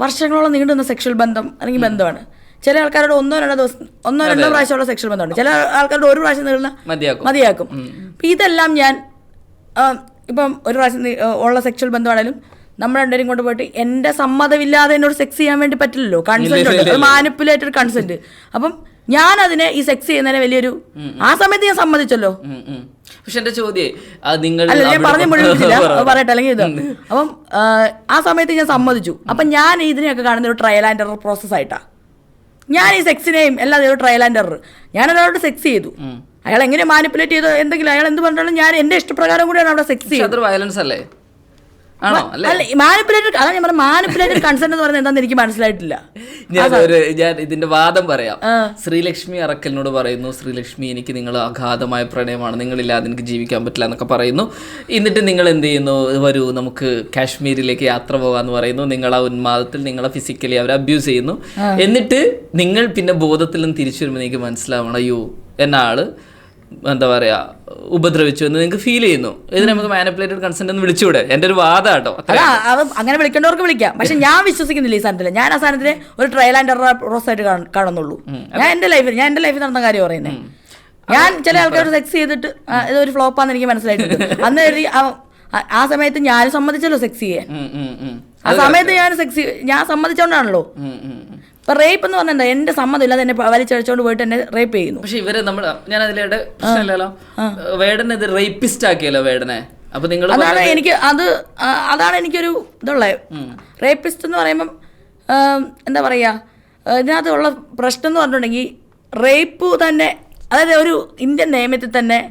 വർഷങ്ങളോളം നീണ്ടുന്ന സെക്ഷൽ ബന്ധം അല്ലെങ്കിൽ ബന്ധമാണ്. ചില ആൾക്കാരുടെ ഒന്നോ രണ്ടോ പ്രാവശ്യമുള്ള സെക്ഷൽ ബന്ധമുണ്ട്. ചില ആൾക്കാരുടെ ഒരു പ്രാവശ്യം നീളുന്ന മതിയാക്കും. അപ്പം ഇതെല്ലാം ഞാൻ ഇപ്പം ഒരു പ്രാവശ്യം ഉള്ള സെക്ഷൽ ബന്ധമാണെങ്കിലും നമ്മൾ രണ്ടുപേരും കൊണ്ട് പോയിട്ട് എൻ്റെ സമ്മതമില്ലാതെ എന്നോട് സെക്സ് ചെയ്യാൻ വേണ്ടി പറ്റില്ലല്ലോ. കൺസെന്റ് ഉണ്ട്, മാനിപ്പുലേറ്റഡ് കൺസെന്റ്. അപ്പം ഞാൻ അതിനെ ഈ സെക്സ് ചെയ്യുന്നതിനെ വലിയൊരു ആ സമയത്ത് ഞാൻ സമ്മതിച്ചല്ലോ. പക്ഷെ എന്റെ ചോദ്യം നിങ്ങൾ ഞാൻ പറഞ്ഞു മുഴുവിച്ചില്ല, പറയട്ടെ അല്ലെങ്കിൽ ഇത്. അപ്പം ആ സമയത്ത് ഞാൻ സമ്മതിച്ചു. അപ്പം ഞാൻ ഇതിനെയൊക്കെ കാണുന്ന ഒരു ട്രയൽ ആൻഡ് എറർ പ്രോസസ് ആയിട്ടാ. ഞാൻ ഈ സെക്സിനെയും എല്ലാം ഒരു ട്രയൽ ആൻഡ് എറർ. ഞാൻ ഒരാളോട് സെക്സ് ചെയ്തു, അയാൾ എങ്ങനെ മാനിപ്പുലേറ്റ് ചെയ്തോ എന്തെങ്കിലും അയാൾ എന്ത് പറഞ്ഞാലും ഞാൻ എന്റെ ഇഷ്ടപ്രകാരം കൂടിയാണ് അവിടെ സെക്സ് ചെയ്തത്. വയലൻസ് അല്ലേ? മാനിപ്പുലേറ്റഡ് അതാണ് ഞാൻ പറഞ്ഞത്. മാനിപ്പുലേറ്റഡ് കൺസെന്റ് എന്ന് പറയുന്നത് എന്താണെന്ന് എനിക്ക് മനസ്സിലായിട്ടില്ല. ഞാൻ ഇതിന്റെ വാദം പറയാം. ശ്രീലക്ഷ്മി അറക്കലിനോട് പറയുന്നു, ശ്രീലക്ഷ്മി എനിക്ക് നിങ്ങൾ അഗാധമായ പ്രണയമാണ്, നിങ്ങളില്ലാതെ എനിക്ക് ജീവിക്കാൻ പറ്റില്ല എന്നൊക്കെ പറയുന്നു. എന്നിട്ട് നിങ്ങൾ എന്ത് ചെയ്യുന്നു, വരൂ നമുക്ക് കാശ്മീരിലേക്ക് യാത്ര പോകാന്ന് പറയുന്നു. നിങ്ങൾ ആ ഉന്മാദത്തിൽ നിങ്ങളെ ഫിസിക്കലി അവർ അബ്യൂസ് ചെയ്യുന്നു. എന്നിട്ട് നിങ്ങൾ പിന്നെ ബോധത്തിൽ നിന്ന് തിരിച്ചു വരുമ്പോൾ നിങ്ങൾക്ക് മനസ്സിലാവണം, അയ്യോ എന്ന ആള് എന്താ പറയാ ഉപദ്രവിച്ചു എന്ന് നിങ്ങൾക്ക് ഫീൽ ചെയ്യുന്നു. ഇതിന് നമുക്ക് മാനിപ്പുലേറ്റഡ് കൺസെന്റ് എന്ന് വിളിച്ചുകൂടെ? എന്റെ ഒരു വാദം കേട്ടോ. അങ്ങനെ വിളിക്കേണ്ടവർക്ക് വിളിക്കാം. പക്ഷെ ഞാൻ വിശ്വസിക്കുന്നില്ല ഈ സാധനത്തില്. ഞാൻ ആ സാധനത്തിനെ ഒരു ട്രയൽ ആൻഡ് എറർ പ്രോസസ് ആയിട്ട് കാണുന്നുള്ളൂ. ഞാൻ എന്റെ ലൈഫിൽ നടന്ന കാര്യം പറയുന്നത്. ഞാൻ ചില ആൾക്കാർ സെക്സ് ചെയ്തിട്ട് ഇതൊരു ഫ്ലോപ്പാന്ന് എനിക്ക് മനസ്സിലായിട്ടുണ്ട്. അന്ന് ആ സമയത്ത് ഞാൻ സമ്മതിച്ചല്ലോ സെക്സ് ചെയ്യാൻ. ആ സമയത്ത് ഞാൻ സമ്മതിച്ചോണ്ടാണല്ലോ. ഇപ്പൊ റേപ്പ് എന്ന് പറഞ്ഞാൽ എന്താ, എന്റെ സമ്മതം ഇല്ലാതെ എന്നെ വലിച്ചഴിച്ചോണ്ട് പോയിട്ട് എന്നെ റേപ്പ് ചെയ്യുന്നു. പക്ഷെ ഇവര് ഞാൻ അതിലെ പ്രശ്നമില്ലല്ലോ, വേടനെ ഇത് റേപ്പിസ്റ്റ് ആക്കിയല്ലോ വേടനെ. അപ്പൊ നിങ്ങൾ അതാണ് എനിക്കൊരു ഇതുള്ള റേപ്പിസ്റ്റ് എന്ന് പറയുമ്പം എന്താ പറയാ, ഇതിനകത്തുള്ള പ്രശ്നം എന്ന് പറഞ്ഞിട്ടുണ്ടെങ്കിൽ റേപ്പ് തന്നെ, അതായത് ഒരു ഇന്ത്യൻ നിയമത്തിൽ തന്നെ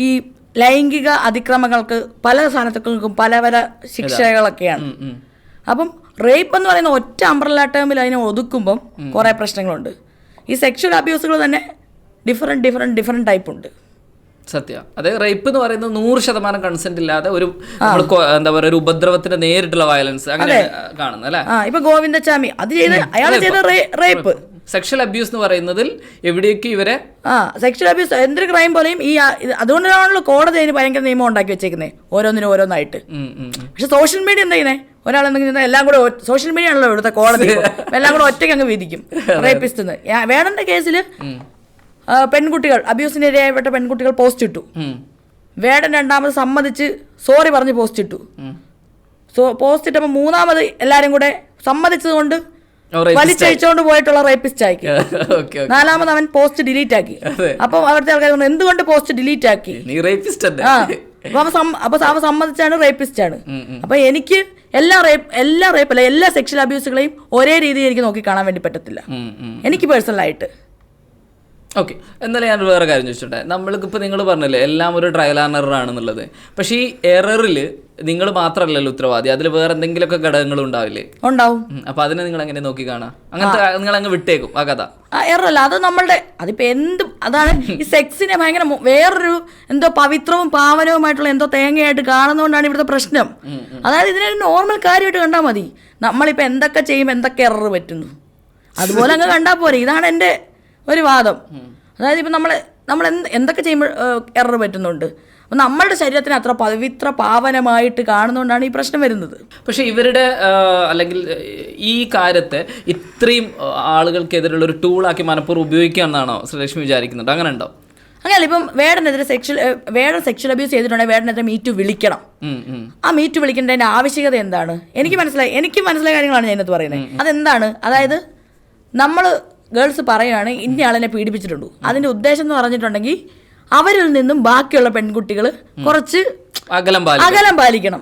ഈ ലൈംഗിക അതിക്രമങ്ങൾക്ക് പല സ്ഥാനത്തുകൾക്കും പല പല ശിക്ഷകളൊക്കെയാണ്. അപ്പം റേപ്പ് എന്ന് പറയുന്ന ഒറ്റ അംബ്രല്ല ടേമിൽ അതിനെ ഒതുക്കുമ്പം കുറേ പ്രശ്നങ്ങളുണ്ട്. ഈ സെക്ഷൽ അബ്യൂസുകൾ തന്നെ ഡിഫറെന്റ് ടൈപ്പ് ഉണ്ട്. സത്യം. അതായത് റേപ്പ് എന്ന് പറയുന്നത് 100% കൺസെന്റ് ഇല്ലാതെ ഒരു എന്താ പറയുക ഒരു ഉപദ്രവത്തിന്റെ നേരിട്ടുള്ള വയലൻസ് അങ്ങനെ കാണുന്നത് അല്ലേ? ഇപ്പൊ ഗോവിന്ദച്ചാമി അത് അയാൾ ചെയ്ത റേപ്പ്. സെക്ഷൽ അബ്യൂസ് എന്ന് പറയുന്നതിൽ എവിടെയൊക്കെ ഇവരെ സെക്ഷൽ അബ്യൂസ് എന്തൊരു ക്രൈം പോലെയും ഈ അതുകൊണ്ടാണല്ലോ കോടതി അതിന് ഭയങ്കര നിയമം ഉണ്ടാക്കി വെച്ചേക്കുന്നത്, ഓരോന്നായിട്ട്. പക്ഷെ സോഷ്യൽ മീഡിയ എന്താ ചെയ്യുന്നത്, ഒരാളെന്തെങ്കിലും എല്ലാം കൂടെ സോഷ്യൽ മീഡിയ ആണല്ലോ ഇവിടുത്തെ കോടതി, എല്ലാം കൂടെ ഒറ്റയ്ക്ക് അങ്ങ് വിധിക്കും റേപ്പിസ്റ്റ്. വേടന്റെ കേസിൽ പെൺകുട്ടികൾ അബ്യൂസിന് ഇരയായപ്പെട്ട പെൺകുട്ടികൾ പോസ്റ്റ് ഇട്ടു. വേടൻ രണ്ടാമത് സമ്മതിച്ച് സോറി പറഞ്ഞ് പോസ്റ്റ് ഇട്ടു. പോസ്റ്റ് ഇട്ടപ്പോൾ മൂന്നാമത് എല്ലാരും കൂടെ സമ്മതിച്ചത് കൊണ്ട് വലിച്ചഴിച്ചോണ്ട് പോയിട്ടുള്ള റേപ്പിസ്റ്റ് ആക്കി. നാലാമത് അവൻ പോസ്റ്റ് ഡിലീറ്റ് ആക്കി. അപ്പൊ അവിടുത്തെ ആൾക്കാർ എന്തുകൊണ്ട് പോസ്റ്റ് ഡിലീറ്റ് ആക്കി? അപ്പൊ അവ സമ്മതിച്ചാണ് റേപ്പിസ്റ്റ് ആണ്. അപ്പൊ എനിക്ക് എല്ലാ റേപ്പല്ല എല്ലാ സെക്ഷൽ അബ്യൂസുകളെയും ഒരേ രീതിയിൽ എനിക്ക് നോക്കി കാണാൻ വേണ്ടി പറ്റത്തില്ല എനിക്ക് പേഴ്സണലായിട്ട്. ഓക്കെ, എന്നാലും ഞാൻ വേറെ കാര്യം ചോദിച്ചോട്ടെ. നമ്മൾക്കിപ്പോൾ നിങ്ങൾ പറഞ്ഞല്ലേ എല്ലാം ഒരു ട്രയൽ ആൻഡ് എറർ ആണെന്നുള്ളത്. പക്ഷേ ഈ എററിൽ നിങ്ങൾ മാത്രമല്ലല്ലോ ഉത്തരവാദി, അതിൽ വേറെ എന്തെങ്കിലുമൊക്കെ ഘടകങ്ങൾ ഉണ്ടാവും. അപ്പൊ അതിനെ നിങ്ങൾ എങ്ങനെ നോക്കി കാണാം? അങ്ങനത്തെ നിങ്ങൾ അങ്ങ് വിട്ടേക്കും ആ കഥ? എററല്ല, അത് നമ്മളുടെ അതിപ്പോ അതാണ് ഈ സെക്സിനെ ഭയങ്കര വേറൊരു എന്തോ പവിത്രവും പാവനവുമായിട്ടുള്ള എന്തോ തേങ്ങയായിട്ട് കാണുന്നതുകൊണ്ടാണ് ഇവിടുത്തെ പ്രശ്നം. അതായത് ഇതിനൊരു നോർമൽ കാര്യമായിട്ട് കണ്ടാൽ മതി. നമ്മളിപ്പോൾ എന്തൊക്കെ ചെയ്യുമ്പോൾ എന്തൊക്കെ എറർ പറ്റുന്നു അതുപോലെ അങ്ങ് കണ്ടാൽ പോരെ. ഇതാണ് എൻ്റെ ഒരു വാദം. അതായത് ഇപ്പം നമ്മൾ എന്തൊക്കെ ചെയ്യുമ്പോൾ എറർ പറ്റുന്നുണ്ട്. അപ്പം നമ്മളുടെ ശരീരത്തിന് അത്ര പവിത്ര പാവനമായിട്ട് കാണുന്നതുകൊണ്ടാണ് ഈ പ്രശ്നം വരുന്നത്. പക്ഷേ ഇവരുടെ അല്ലെങ്കിൽ ഈ കാര്യത്തെ ഇത്രയും ആളുകൾക്കെതിരെയുള്ള ഒരു ടൂളാക്കി മനഃപൂർവ്വം ഉപയോഗിക്കുകയാണെന്നാണോ ശ്രീലക്ഷ്മി വിചാരിക്കുന്നുണ്ട്? അങ്ങനെ ഉണ്ടോ? അങ്ങനെയല്ല. ഇപ്പം വേടനെതിരെ വേടൻ സെക്ഷൽ അബ്യൂസ് ചെയ്തിട്ടുണ്ടെങ്കിൽ വേടനെതിരെ മീറ്റു വിളിക്കണം. ആ മീറ്റു വിളിക്കേണ്ടതിൻ്റെ ആവശ്യകത എന്താണ്? എനിക്ക് മനസ്സിലായ കാര്യങ്ങളാണ് ഞാൻ ഇന്നത്തെ പറയുന്നത്. അതെന്താണ്? അതായത് നമ്മൾ ഗേൾസ് പറയുകയാണ് ഇന്നയാളെന്നെ പീഡിപ്പിച്ചിട്ടുള്ളൂ. അതിൻ്റെ ഉദ്ദേശം എന്ന് പറഞ്ഞിട്ടുണ്ടെങ്കിൽ അവരിൽ നിന്നും ബാക്കിയുള്ള പെൺകുട്ടികൾ കുറച്ച് അകലം പാലിക്കണം.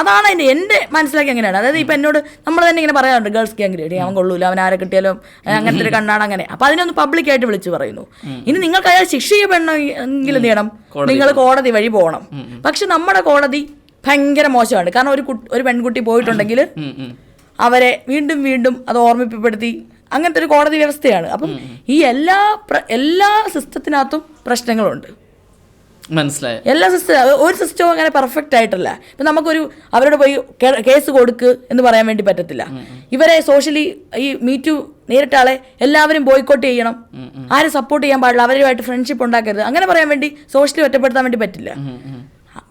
അതാണ് എൻ്റെ മനസ്സിലാക്കി അങ്ങനെയാണ്. അതായത് ഇപ്പം എന്നോട് നമ്മൾ തന്നെ ഇങ്ങനെ പറയാറുണ്ട് ഗേൾസ് ഗ്യാങ്ങിൽ അവൻ കൊള്ളൂല, അവൻ ആരെ കിട്ടിയാലും അങ്ങനത്തെ ഒരു കണ്ണാണ് അങ്ങനെ. അപ്പം അതിനൊന്ന് പബ്ലിക്കായിട്ട് വിളിച്ച് പറയുന്നു. ഇനി നിങ്ങൾക്ക് അയാൾ ശിക്ഷ ചെയ്യപ്പെടണമെങ്കിൽ എന്ത് ചെയ്യണം? നിങ്ങൾ കോടതി വഴി പോകണം. പക്ഷെ നമ്മുടെ കോടതി ഭയങ്കര മോശമാണ്. കാരണം ഒരു പെൺകുട്ടി പോയിട്ടുണ്ടെങ്കിൽ അവരെ വീണ്ടും വീണ്ടും അത് ഓർമ്മിപ്പിപ്പെടുത്തി അങ്ങനത്തെ ഒരു കോടതി വ്യവസ്ഥയാണ്. അപ്പം ഈ എല്ലാ സിസ്റ്റത്തിനകത്തും പ്രശ്നങ്ങളുണ്ട്. മനസ്സിലായി. എല്ലാ ഒരു സിസ്റ്റവും അങ്ങനെ പെർഫെക്റ്റ് ആയിട്ടല്ല. ഇപ്പം നമുക്കൊരു അവരോട് പോയി കേസ് കൊടുക്ക് എന്ന് പറയാൻ വേണ്ടി പറ്റത്തില്ല. ഇവരെ സോഷ്യലി ഈ മീറ്റു നേരിട്ട ആളെ എല്ലാവരും ബോയ്ക്കോട്ട് ചെയ്യണം, ആരും സപ്പോർട്ട് ചെയ്യാൻ പാടില്ല, അവരുമായിട്ട് ഫ്രണ്ട്ഷിപ്പ് ഉണ്ടാക്കരുത്, അങ്ങനെ പറയാൻ വേണ്ടി സോഷ്യലി ഒറ്റപ്പെടുത്താൻ വേണ്ടി പറ്റില്ല.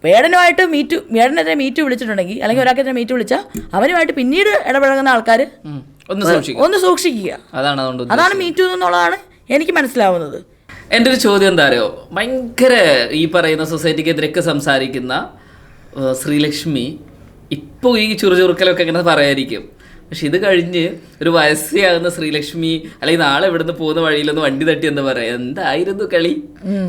വേടനെതിരെ മീറ്റു വിളിച്ചിട്ടുണ്ടെങ്കിൽ അല്ലെങ്കിൽ ഒരാൾക്കെതിരെ മീറ്റു വിളിച്ചാൽ അവരുമായിട്ട് പിന്നീട് ഇടപഴകുന്ന ആൾക്കാർ ഒന്ന് സൂക്ഷിക്കുക. അതാണ് മീറ്റു എന്നുള്ളതാണ് എനിക്ക് മനസ്സിലാവുന്നത്. എൻ്റെ ഒരു ചോദ്യം എന്താ അറിയോ, ഭയങ്കര ഈ പറയുന്ന സൊസൈറ്റിക്കെതിരെയൊക്കെ സംസാരിക്കുന്ന ശ്രീലക്ഷ്മി ഇപ്പോൾ ഈ ചുറുചുറുക്കലൊക്കെ ഇങ്ങനെ പറയായിരിക്കും. പക്ഷെ ഇത് കഴിഞ്ഞ് ഒരു വയസ്സാകുന്ന ശ്രീലക്ഷ്മി അല്ലെങ്കിൽ നാളെ ഇവിടുന്ന് പോകുന്ന വഴിയിലൊന്ന് വണ്ടി തട്ടി എന്താ പറയാ, എന്തായിരുന്നു കളി,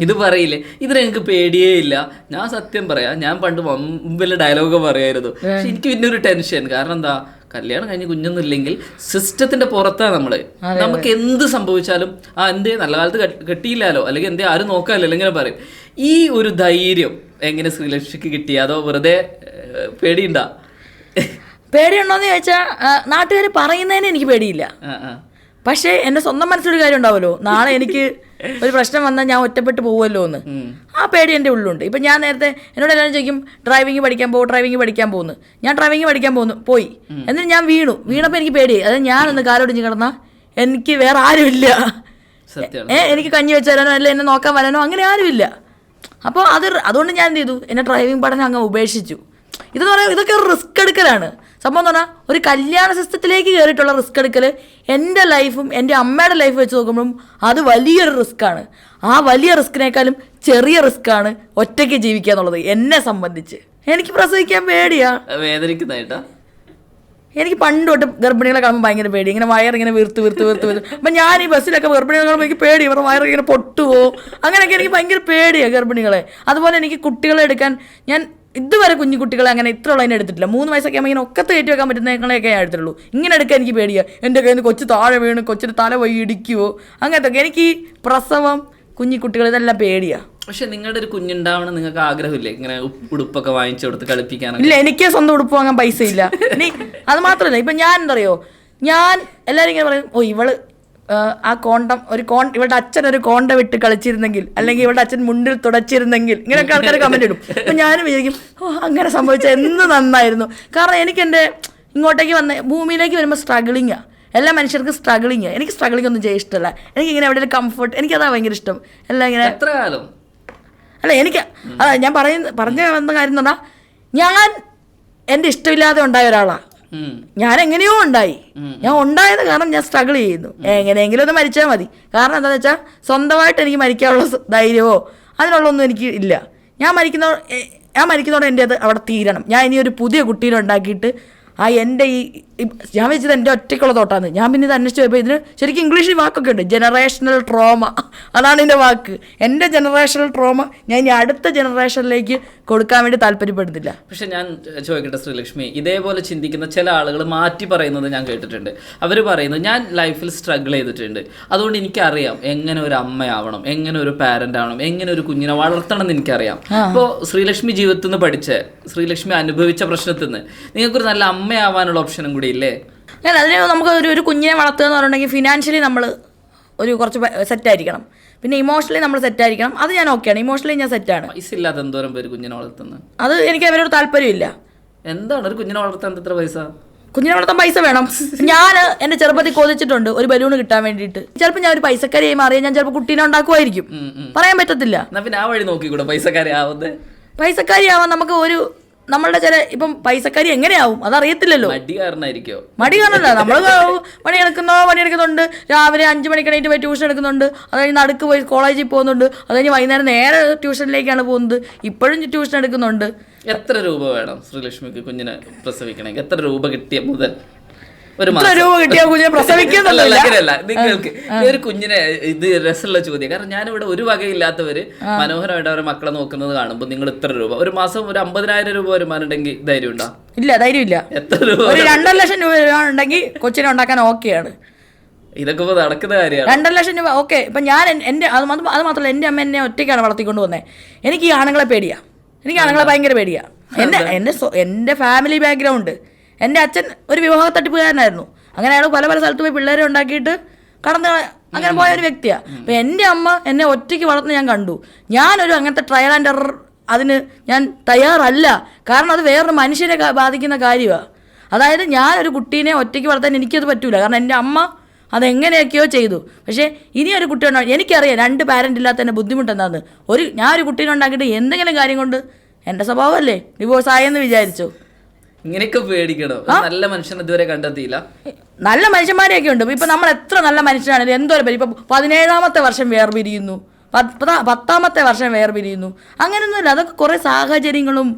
ഇത് പറയില്ലേ? ഇതിന് എനിക്ക് പേടിയേ ഇല്ല. ഞാൻ സത്യം പറയാം, ഞാൻ പണ്ട് മുമ്പിലെ ഡയലോഗ് പറയായിരുന്നു. പക്ഷെ എനിക്ക് പിന്നെ ഒരു ടെൻഷൻ. കാരണം എന്താ, കല്യാണം കഴിഞ്ഞ് കുഞ്ഞൊന്നും ഇല്ലെങ്കിൽ സിസ്റ്റത്തിന്റെ പുറത്താണ് നമ്മള്. നമുക്ക് എന്ത് സംഭവിച്ചാലും എന്തേ നല്ല കാലത്ത് കെട്ടിയില്ലാലോ, അല്ലെങ്കിൽ എന്തേ ആരും നോക്കാമല്ലോ, അല്ലെങ്കിൽ പറയും. ഈ ഒരു ധൈര്യം എങ്ങനെ ശ്രീലക്ഷ്മിക്ക് കിട്ടി? അതോ വെറുതെ പേടിയുണ്ടാ? പേടിയുണ്ടോയെന്ന് ചോദിച്ചാൽ നാട്ടുകാർ പറയുന്നതിന് എനിക്ക് പേടിയില്ല. പക്ഷേ എൻ്റെ സ്വന്തം മനസ്സിലൊരു കാര്യം ഉണ്ടാവുമല്ലോ, നാളെ എനിക്ക് ഒരു പ്രശ്നം വന്നാൽ ഞാൻ ഒറ്റപ്പെട്ട് പോകുമല്ലോ എന്ന്. ആ പേടി എൻ്റെ ഉള്ളിലുണ്ട്. ഇപ്പം ഞാൻ നേരത്തെ എന്നോട് എല്ലാവരും ചോദിക്കും ഡ്രൈവിംഗ് പഠിക്കാൻ പോകുന്നു. ഞാൻ ഡ്രൈവിംഗ് പഠിക്കാൻ പോയി, എന്നിട്ട് ഞാൻ വീണപ്പോൾ എനിക്ക് പേടിയായി. അതായത് ഞാനൊന്ന് കാലൊടിഞ്ഞ് കിടന്നാൽ എനിക്ക് വേറെ ആരുമില്ല, എനിക്ക് കഞ്ഞി വെച്ച് തരാനോ അല്ല എന്നെ നോക്കാൻ വരാനോ അങ്ങനെ ആരുമില്ല. അപ്പോൾ അതുകൊണ്ട് ഞാൻ എന്ത് ചെയ്തു, എന്നെ ഡ്രൈവിംഗ് പഠനം അങ്ങ് ഉപേക്ഷിച്ചു. ഇതെന്ന് പറഞ്ഞാൽ ഇതൊക്കെ ഒരു റിസ്ക് എടുക്കലാണ്. സംഭവം എന്ന് പറഞ്ഞാൽ ഒരു കല്യാണ സിസ്റ്റത്തിലേക്ക് കയറിയിട്ടുള്ള റിസ്ക് എടുക്കൽ എൻ്റെ ലൈഫും എൻ്റെ അമ്മയുടെ ലൈഫ് വെച്ച് നോക്കുമ്പോഴും അത് വലിയൊരു റിസ്ക്കാണ്. ആ വലിയ റിസ്കിനേക്കാളും ചെറിയ റിസ്ക്കാണ് ഒറ്റയ്ക്ക് ജീവിക്കുക എന്നുള്ളത്. എന്നെ സംബന്ധിച്ച് എനിക്ക് പ്രസവിക്കാൻ പേടിയാ, വേദനിക്കുന്നതായിട്ടാ. എനിക്ക് പണ്ട് തൊട്ട് ഗർഭിണികളെ കാണുമ്പോൾ ഭയങ്കര പേടി. ഇങ്ങനെ വയറിങ്ങനെ വീർത്ത് അപ്പം ഞാൻ ഈ ബസ്സിലൊക്കെ ഗർഭിണികളെ കാണുമ്പോൾ എനിക്ക് പേടി, ഇവരുടെ വയറിങ്ങനെ പൊട്ടുവോ അങ്ങനെയൊക്കെ എനിക്ക് ഭയങ്കര പേടിയാണ് ഗർഭിണികളെ. അതുപോലെ എനിക്ക് കുട്ടികളെ എടുക്കാൻ ഞാൻ ഇതുവരെ കുഞ്ഞു കുട്ടികളെ അങ്ങനെ ഇത്ര ഉള്ളതിനെ എടുത്തിട്ടില്ല. 3 വയസ്സൊക്കെ ആകുമ്പോൾ ഇങ്ങനെ ഒക്കത്ത് കയറ്റി വെക്കാൻ പറ്റുന്നതൊക്കെ ഞാൻ എടുത്തുള്ളൂ. ഇങ്ങനെ എടുക്കാൻ എനിക്ക് പേടിയാണ്. എൻ്റെ കയ്യിൽ നിന്ന് കൊച്ചു താഴെ വീണ് കൊച്ചിന് തല പോയി ഇടിക്കുവോ അങ്ങനത്തെ ഒക്കെ. എനിക്ക് ഈ പ്രസവം, കുഞ്ഞു കുട്ടികൾ ഇതെല്ലാം പേടിയാണ്. പക്ഷെ നിങ്ങളുടെ ഒരു കുഞ്ഞുണ്ടാവണം നിങ്ങൾക്ക് ആഗ്രഹമില്ലേ? ഇങ്ങനെ ഉടുപ്പൊക്കെ വാങ്ങിച്ചു കൊടുത്ത് കളിപ്പിക്കാനോ? ഇല്ല, എനിക്ക് സ്വന്തം ഉടുപ്പ് വാങ്ങാൻ പൈസ ഇല്ല. ഇനി അത് മാത്രമല്ല, ഇപ്പം ഞാൻ എന്താ പറയുക, ഞാൻ എല്ലാവരും ഇങ്ങനെ പറയും, ഇവള് ആ ഇവളുടെ അച്ഛൻ ഒരു കോണ്ട വിട്ട് കളിച്ചിരുന്നെങ്കിൽ, അല്ലെങ്കിൽ ഇവളുടെ അച്ഛൻ മുണ്ടിൽ തുടച്ചിരുന്നെങ്കിൽ, ഇങ്ങനെയൊക്കെ ആൾക്കാർ കമന്റ് ഇടും. അപ്പം ഞാനും വിചാരിക്കും അങ്ങനെ സംഭവിച്ചാൽ എന്ത് നന്നായിരുന്നു. കാരണം എനിക്ക് എൻ്റെ ഇങ്ങോട്ടേക്ക് ഭൂമിയിലേക്ക് വരുമ്പോൾ സ്ട്രഗിളിങ്ങാണ്. എല്ലാ മനുഷ്യർക്കും സ്ട്രഗിളിങ്ങാണ്. എനിക്ക് സ്ട്രഗിളിംഗ് ഒന്നും ചെയ്യാൻ ഇഷ്ടമല്ല. എനിക്കിങ്ങനെ എവിടെ ഒരു കംഫർട്ട്, എനിക്കതാണ് ഭയങ്കര ഇഷ്ടം. എല്ലാം ഇങ്ങനെ എത്ര കാലം അല്ല എനിക്ക് ഞാൻ പറഞ്ഞ വന്ന കാര്യം എന്ന് പറഞ്ഞാൽ, ഞാൻ എൻ്റെ ഇഷ്ടമില്ലാതെ ഉണ്ടായ ഒരാളാണ്. ഞാൻ എങ്ങനെയോ ഉണ്ടായി. ഞാൻ ഉണ്ടായത് കാരണം ഞാൻ സ്ട്രഗിൾ ചെയ്യുന്നു. എങ്ങനെയെങ്കിലും ഒന്ന് മരിച്ചാൽ മതി. കാരണം എന്താണെന്ന് വെച്ചാൽ സ്വന്തമായിട്ട് എനിക്ക് മരിക്കാനുള്ള ധൈര്യമോ അതിനുള്ളൊന്നും എനിക്ക് ഇല്ല. ഞാൻ മരിക്കുന്നതോടെ എൻ്റെ അത് അവിടെ തീരണം. ഞാൻ ഇനി ഒരു പുതിയ കുട്ടീനെ ഉണ്ടാക്കിയിട്ട് എൻ്റെ ഞാൻ വെച്ചത് എൻ്റെ ഒറ്റയ്ക്കുള്ള തോട്ടാണ്. ഞാൻ പിന്നെ ഇത് അന്വേഷിച്ച് പോയപ്പോൾ ഇതിന് ശരിക്കും ഇംഗ്ലീഷിൽ വാക്കൊക്കെ ഉണ്ട്, ജനറേഷണൽ ട്രോമ. അതാണ് ഇതിൻ്റെ വാക്ക്. എൻ്റെ ജനറേഷണൽ ട്രോമ ഞാൻ ഇനി അടുത്ത ജനറേഷനിലേക്ക് കൊടുക്കാൻ വേണ്ടി താല്പര്യപ്പെടുന്നില്ല. പക്ഷെ ഞാൻ ചോദിക്കട്ടെ ശ്രീലക്ഷ്മി, ഇതേപോലെ ചിന്തിക്കുന്ന ചില ആളുകൾ മാറ്റി പറയുന്നത് ഞാൻ കേട്ടിട്ടുണ്ട്. അവർ പറയുന്നത്, ഞാൻ ലൈഫിൽ സ്ട്രഗിൾ ചെയ്തിട്ടുണ്ട്, അതുകൊണ്ട് എനിക്കറിയാം എങ്ങനെ ഒരു അമ്മയാവണം, എങ്ങനെ ഒരു പാരന്റ് ആവണം, എങ്ങനെ ഒരു കുഞ്ഞിനെ വളർത്തണം എന്ന് എനിക്കറിയാം. അപ്പോൾ ശ്രീലക്ഷ്മി ജീവിതത്തിൽ നിന്ന് പഠിച്ച്, ശ്രീലക്ഷ്മി അനുഭവിച്ച പ്രശ്നത്തിൽ നിന്ന് നിങ്ങൾക്കൊരു നല്ല അമ്മയാവാനുള്ള ഓപ്ഷനും കൂടി ഇല്ലേ? ഞാൻ അതിന് നമുക്ക് ഒരു കുഞ്ഞിനെ വളർത്തുക എന്ന് പറഞ്ഞിട്ടുണ്ടെങ്കിൽ ഫിനാൻഷ്യലി നമ്മൾ കുറച്ച് സെറ്റായിരിക്കണം, പിന്നെ ഇമോഷണലി നമ്മൾ സെറ്റായിരിക്കണം. അത് ഞാൻ ഓക്കെയാണ്, ഇമോഷണലി ഞാൻ സെറ്റാണ്. പൈസ ഇല്ലാത്ത എന്തോരം പേര് കുഞ്ഞിനെ വളർത്തുന്നത്? അത് എനിക്ക് അവരോട് താല്പര്യമില്ല. എന്താണ് ഒരു കുഞ്ഞിനെ വളർത്താൻ എത്ര പൈസ? കുഞ്ഞിനെ വളർത്താൻ പൈസ വേണം. ഞാൻ എൻ്റെ ചെറുപ്പത്തിൽ കൊതിച്ചിട്ടുണ്ട് ഒരു ബലൂൺ കിട്ടാൻ വേണ്ടിയിട്ട്. ചിലപ്പോൾ ഞാൻ ഒരു പൈസക്കാരിയായി മാറിയാൽ ഞാൻ ചിലപ്പോൾ കുട്ടീനെ ഉണ്ടാക്കുമായിരിക്കും, പറയാൻ പറ്റത്തില്ല. പിന്നെ ആ വഴി നോക്കിക്കൂടെ പൈസക്കാരിയാവാൻ നമുക്ക് നമ്മളുടെ ചില ഇപ്പം പൈസക്കാരി എങ്ങനെയാവും അതറിയത്തില്ലല്ലോ. മടി കാരണമല്ല, നമ്മൾ പണിയെടുക്കുന്നുണ്ട്. രാവിലെ 5 മണിക്ക് എണീറ്റ് പോയി ട്യൂഷൻ എടുക്കുന്നുണ്ട്. അത് കഴിഞ്ഞ് നടുക്ക് പോയി കോളേജിൽ പോകുന്നുണ്ട്. അത് കഴിഞ്ഞ് വൈകുന്നേരം നേരെ ട്യൂഷനിലേക്കാണ് പോകുന്നത്. ഇപ്പോഴും ട്യൂഷൻ എടുക്കുന്നുണ്ട്. എത്ര രൂപ വേണം ശ്രീലക്ഷ്മിക്ക് കുഞ്ഞിനെ പ്രസവിക്കണമെങ്കിൽ? എത്ര രൂപ കിട്ടിയ മുതൽ നിങ്ങൾക്ക് ഒരു കുഞ്ഞിനെ? ഇത് രസമുള്ള ചോദ്യം. കാരണം ഞാനിവിടെ ഒരു വകയില്ലാത്തവര് മനോഹരമായിട്ട് അവരെ മക്കളെ നോക്കുന്നത് കാണുമ്പോൾ നിങ്ങൾ ഇത്ര രൂപ ഒരു മാസം, ഒരു 50,000 രൂപ വരുമാനം ഉണ്ടെങ്കിൽ ധൈര്യം ഉണ്ടോ? ഇല്ല, ധൈര്യമില്ല. എത്ര രൂപ? ഒരു 2.5 ലക്ഷം രൂപ ഉണ്ടെങ്കിൽ കൊച്ചിനെ ഉണ്ടാക്കാൻ ഓക്കെയാണ്. ഇതൊക്കെ ഇപ്പൊ നടക്കുന്ന കാര്യമാണ്. 2.5 ലക്ഷം രൂപ ഓക്കെ. ഇപ്പൊ ഞാൻ എൻ്റെ അത് മാത്രമല്ല, എൻ്റെ അമ്മ എന്നെ ഒറ്റയ്ക്കാണ് വളർത്തിക്കൊണ്ട് വന്നത്. എനിക്ക് ഈ ആണുങ്ങളെ പേടിയാ. എനിക്ക് ആണുങ്ങളെ ഭയങ്കര പേടിയാ. എൻ്റെ ഫാമിലി ബാക്ക്ഗ്രൗണ്ട്, എൻ്റെ അച്ഛൻ ഒരു വിവാഹ തട്ടിപ്പുകാരനായിരുന്നു. അങ്ങനെ അയാൾ പല സ്ഥലത്ത് പോയി പിള്ളേരെ ഉണ്ടാക്കിയിട്ട് അങ്ങനെ പോയ ഒരു വ്യക്തിയാണ്. അപ്പം എൻ്റെ അമ്മ എന്നെ ഒറ്റയ്ക്ക് വളർത്തുന്ന ഞാൻ കണ്ടു. ഞാനൊരു അങ്ങനത്തെ ട്രയൽ ആൻഡ് എറർ അതിന് ഞാൻ തയ്യാറല്ല. കാരണം അത് വേറൊരു മനുഷ്യനെ ബാധിക്കുന്ന കാര്യമാണ്. അതായത് ഞാനൊരു കുട്ടീനെ ഒറ്റയ്ക്ക് വളർത്താൻ എനിക്കത് പറ്റൂല. കാരണം എൻ്റെ അമ്മ അതെങ്ങനെയൊക്കെയോ ചെയ്തു. പക്ഷേ ഇനി ഒരു കുട്ടി ഉണ്ടാകും, എനിക്കറിയാം 2 പാരൻ്റ് ഇല്ലാത്തതിൻ്റെ ബുദ്ധിമുട്ട് എന്താണെന്ന്. ഞാൻ ഒരു കുട്ടീനെ ഉണ്ടാക്കിയിട്ട് എന്തെങ്കിലും കാര്യം കൊണ്ട് എൻ്റെ സ്വഭാവമല്ലേ, ഡിവോഴ്സ് ആയെന്ന് വിചാരിച്ചു. ഇങ്ങനെയൊക്കെ പേടിക്കണോ? നല്ല മനുഷ്യൻ ഇതുവരെ കണ്ടെത്തിയില്ല. നല്ല മനുഷ്യന്മാരെയൊക്കെ ഉണ്ട്. ഇപ്പം നമ്മൾ എത്ര നല്ല മനുഷ്യനാണെങ്കിലും എന്തോരം പേര് ഇപ്പം 17ാമത്തെ വർഷം വേർപിരിയുന്നു, 10ാമത്തെ വർഷം വേർപിരിയുന്നു. അങ്ങനെയൊന്നുമില്ല. അതൊക്കെ കുറേ സാഹചര്യങ്ങളും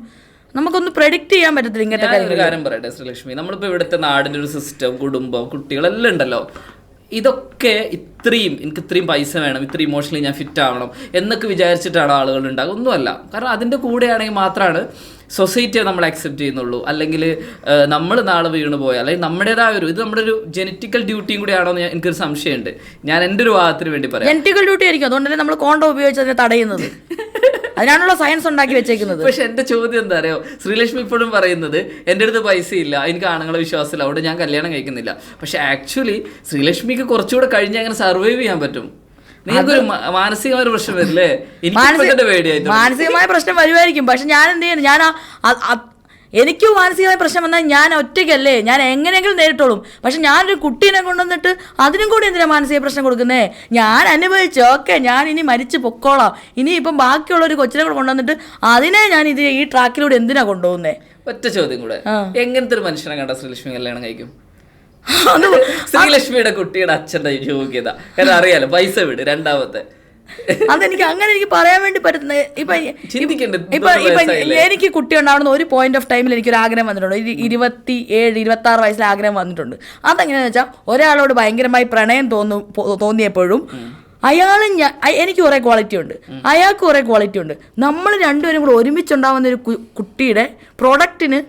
നമുക്കൊന്നും പ്രെഡിക്റ്റ് ചെയ്യാൻ പറ്റത്തില്ല ഇങ്ങനത്തെ കാര്യങ്ങൾ. ഒരു കാര്യം പറയട്ടെ ശ്രീലക്ഷ്മി, നമ്മളിപ്പോൾ ഇവിടുത്തെ നാടിൻ്റെ ഒരു സിസ്റ്റം, കുടുംബം, കുട്ടികളെല്ലാം ഉണ്ടല്ലോ, ഇതൊക്കെ എനിക്ക് ഇത്രയും പൈസ വേണം, ഇത്ര ഇമോഷണലി ഞാൻ ഫിറ്റ് ആവണം എന്നൊക്കെ വിചാരിച്ചിട്ടാണ് ആളുകൾ ഉണ്ടാകുക. ഒന്നുമല്ല. കാരണം അതിൻ്റെ കൂടെയാണെങ്കിൽ മാത്രമാണ് സൊസൈറ്റിയെ നമ്മൾ അക്സെപ്റ്റ് ചെയ്യുന്നുള്ളൂ. അല്ലെങ്കിൽ നമ്മൾ നാളെ വീണ് പോയാൽ, അല്ലെങ്കിൽ നമ്മുടേതായ ഇത് നമ്മുടെ ഒരു ജെനറ്റിക്കൽ ഡ്യൂട്ടിയും കൂടി ആണോ എന്ന് എനിക്കൊരു സംശയമുണ്ട്. ഞാൻ എൻ്റെ ഒരു വാദത്തിന് വേണ്ടി പറയാം. ജെനറ്റിക്കൽ ഡ്യൂട്ടി ആയിരിക്കും, അതുകൊണ്ടല്ലേ നമ്മൾ കോണ്ടം ഉപയോഗിച്ച് അതിനെ തടയുന്നത്. അതിനാണല്ലോ സയൻസ് ഉണ്ടാക്കി വെച്ചേക്കുന്നത്. പക്ഷെ എൻ്റെ ചോദ്യം എന്താ അറിയോ, ശ്രീലക്ഷ്മി ഇപ്പോഴും പറയുന്നത് എൻ്റെ അടുത്ത് പൈസ ഇല്ല, എനിക്ക് ആണുങ്ങളെ വിശ്വാസമില്ല, അവിടെ ഞാൻ കല്യാണം കഴിക്കുന്നില്ല. പക്ഷെ ആക്ച്വലി ശ്രീലക്ഷ്മിക്ക് കുറച്ചുകൂടെ കഴിഞ്ഞ് അങ്ങനെ സർവൈവ് ചെയ്യാൻ പറ്റും. നിങ്ങൾക്കൊരു മാനസികമായ പ്രശ്നം വരില്ലേ? എനിക്ക് പേടിയായിട്ട് മാനസികമായ പ്രശ്നം വരുമായിരിക്കും. പക്ഷെ ഞാൻ എന്ത് ചെയ്യുന്നു, എനിക്ക് മാനസികമായ പ്രശ്നം വന്നാൽ ഞാൻ ഒറ്റയ്ക്കല്ലേ, ഞാൻ എങ്ങനെയെങ്കിലും നേരിട്ടോളും. പക്ഷെ ഞാനൊരു കുട്ടീനെ കൊണ്ടുവന്നിട്ട് അതിനും കൂടി എന്തിനാ മാനസിക പ്രശ്നം കൊടുക്കുന്നേ? ഞാൻ അനുഭവിച്ചു, ഓക്കെ, ഞാൻ ഇനി മരിച്ചു പൊക്കോളാം. ഇനി ഇപ്പം ബാക്കിയുള്ള ഒരു കൊച്ചിനെ കൂടെ കൊണ്ടുവന്നിട്ട് അതിനെ ഞാൻ ഈ ട്രാക്കിലൂടെ എന്തിനാ കൊണ്ടുപോകുന്നേ? ഒറ്റ ചോദ്യം കൂടെ, എങ്ങനത്തെ ഒരു മനുഷ്യനെ കണ്ട ശ്രീലക്ഷ്മി കല്യാണം കഴിക്കും? ശ്രീലക്ഷ്മിയുടെ കുട്ടിയുടെ അച്ഛൻ്റെ യോഗ്യത കാരണം അറിയാലോ, പൈസ വിട്. രണ്ടാമത്തെ അതെനിക്ക് അങ്ങനെ എനിക്ക് പറയാൻ വേണ്ടി പറ്റുന്നത്. ഇപ്പൊ എനിക്ക് കുട്ടി ഉണ്ടാവണമെന്ന് ഒരു പോയിന്റ് ഓഫ് ടൈമിൽ എനിക്കൊരു ആഗ്രഹം വന്നിട്ടുണ്ട്. 27-26 വയസ്സിൽ ആഗ്രഹം വന്നിട്ടുണ്ട്. അതെങ്ങനെയാണെന്ന് വെച്ചാൽ, ഒരാളോട് ഭയങ്കരമായി പ്രണയം തോന്നിയപ്പോഴും എനിക്ക് കുറേ ക്വാളിറ്റി ഉണ്ട്, അയാൾക്ക് കുറേ ക്വാളിറ്റി ഉണ്ട്. നമ്മൾ രണ്ടുപേരും കൂടെ ഒരുമിച്ചുണ്ടാവുന്ന ഒരു കുട്ടിയുടെ പ്രൊഡക്റ്റിന്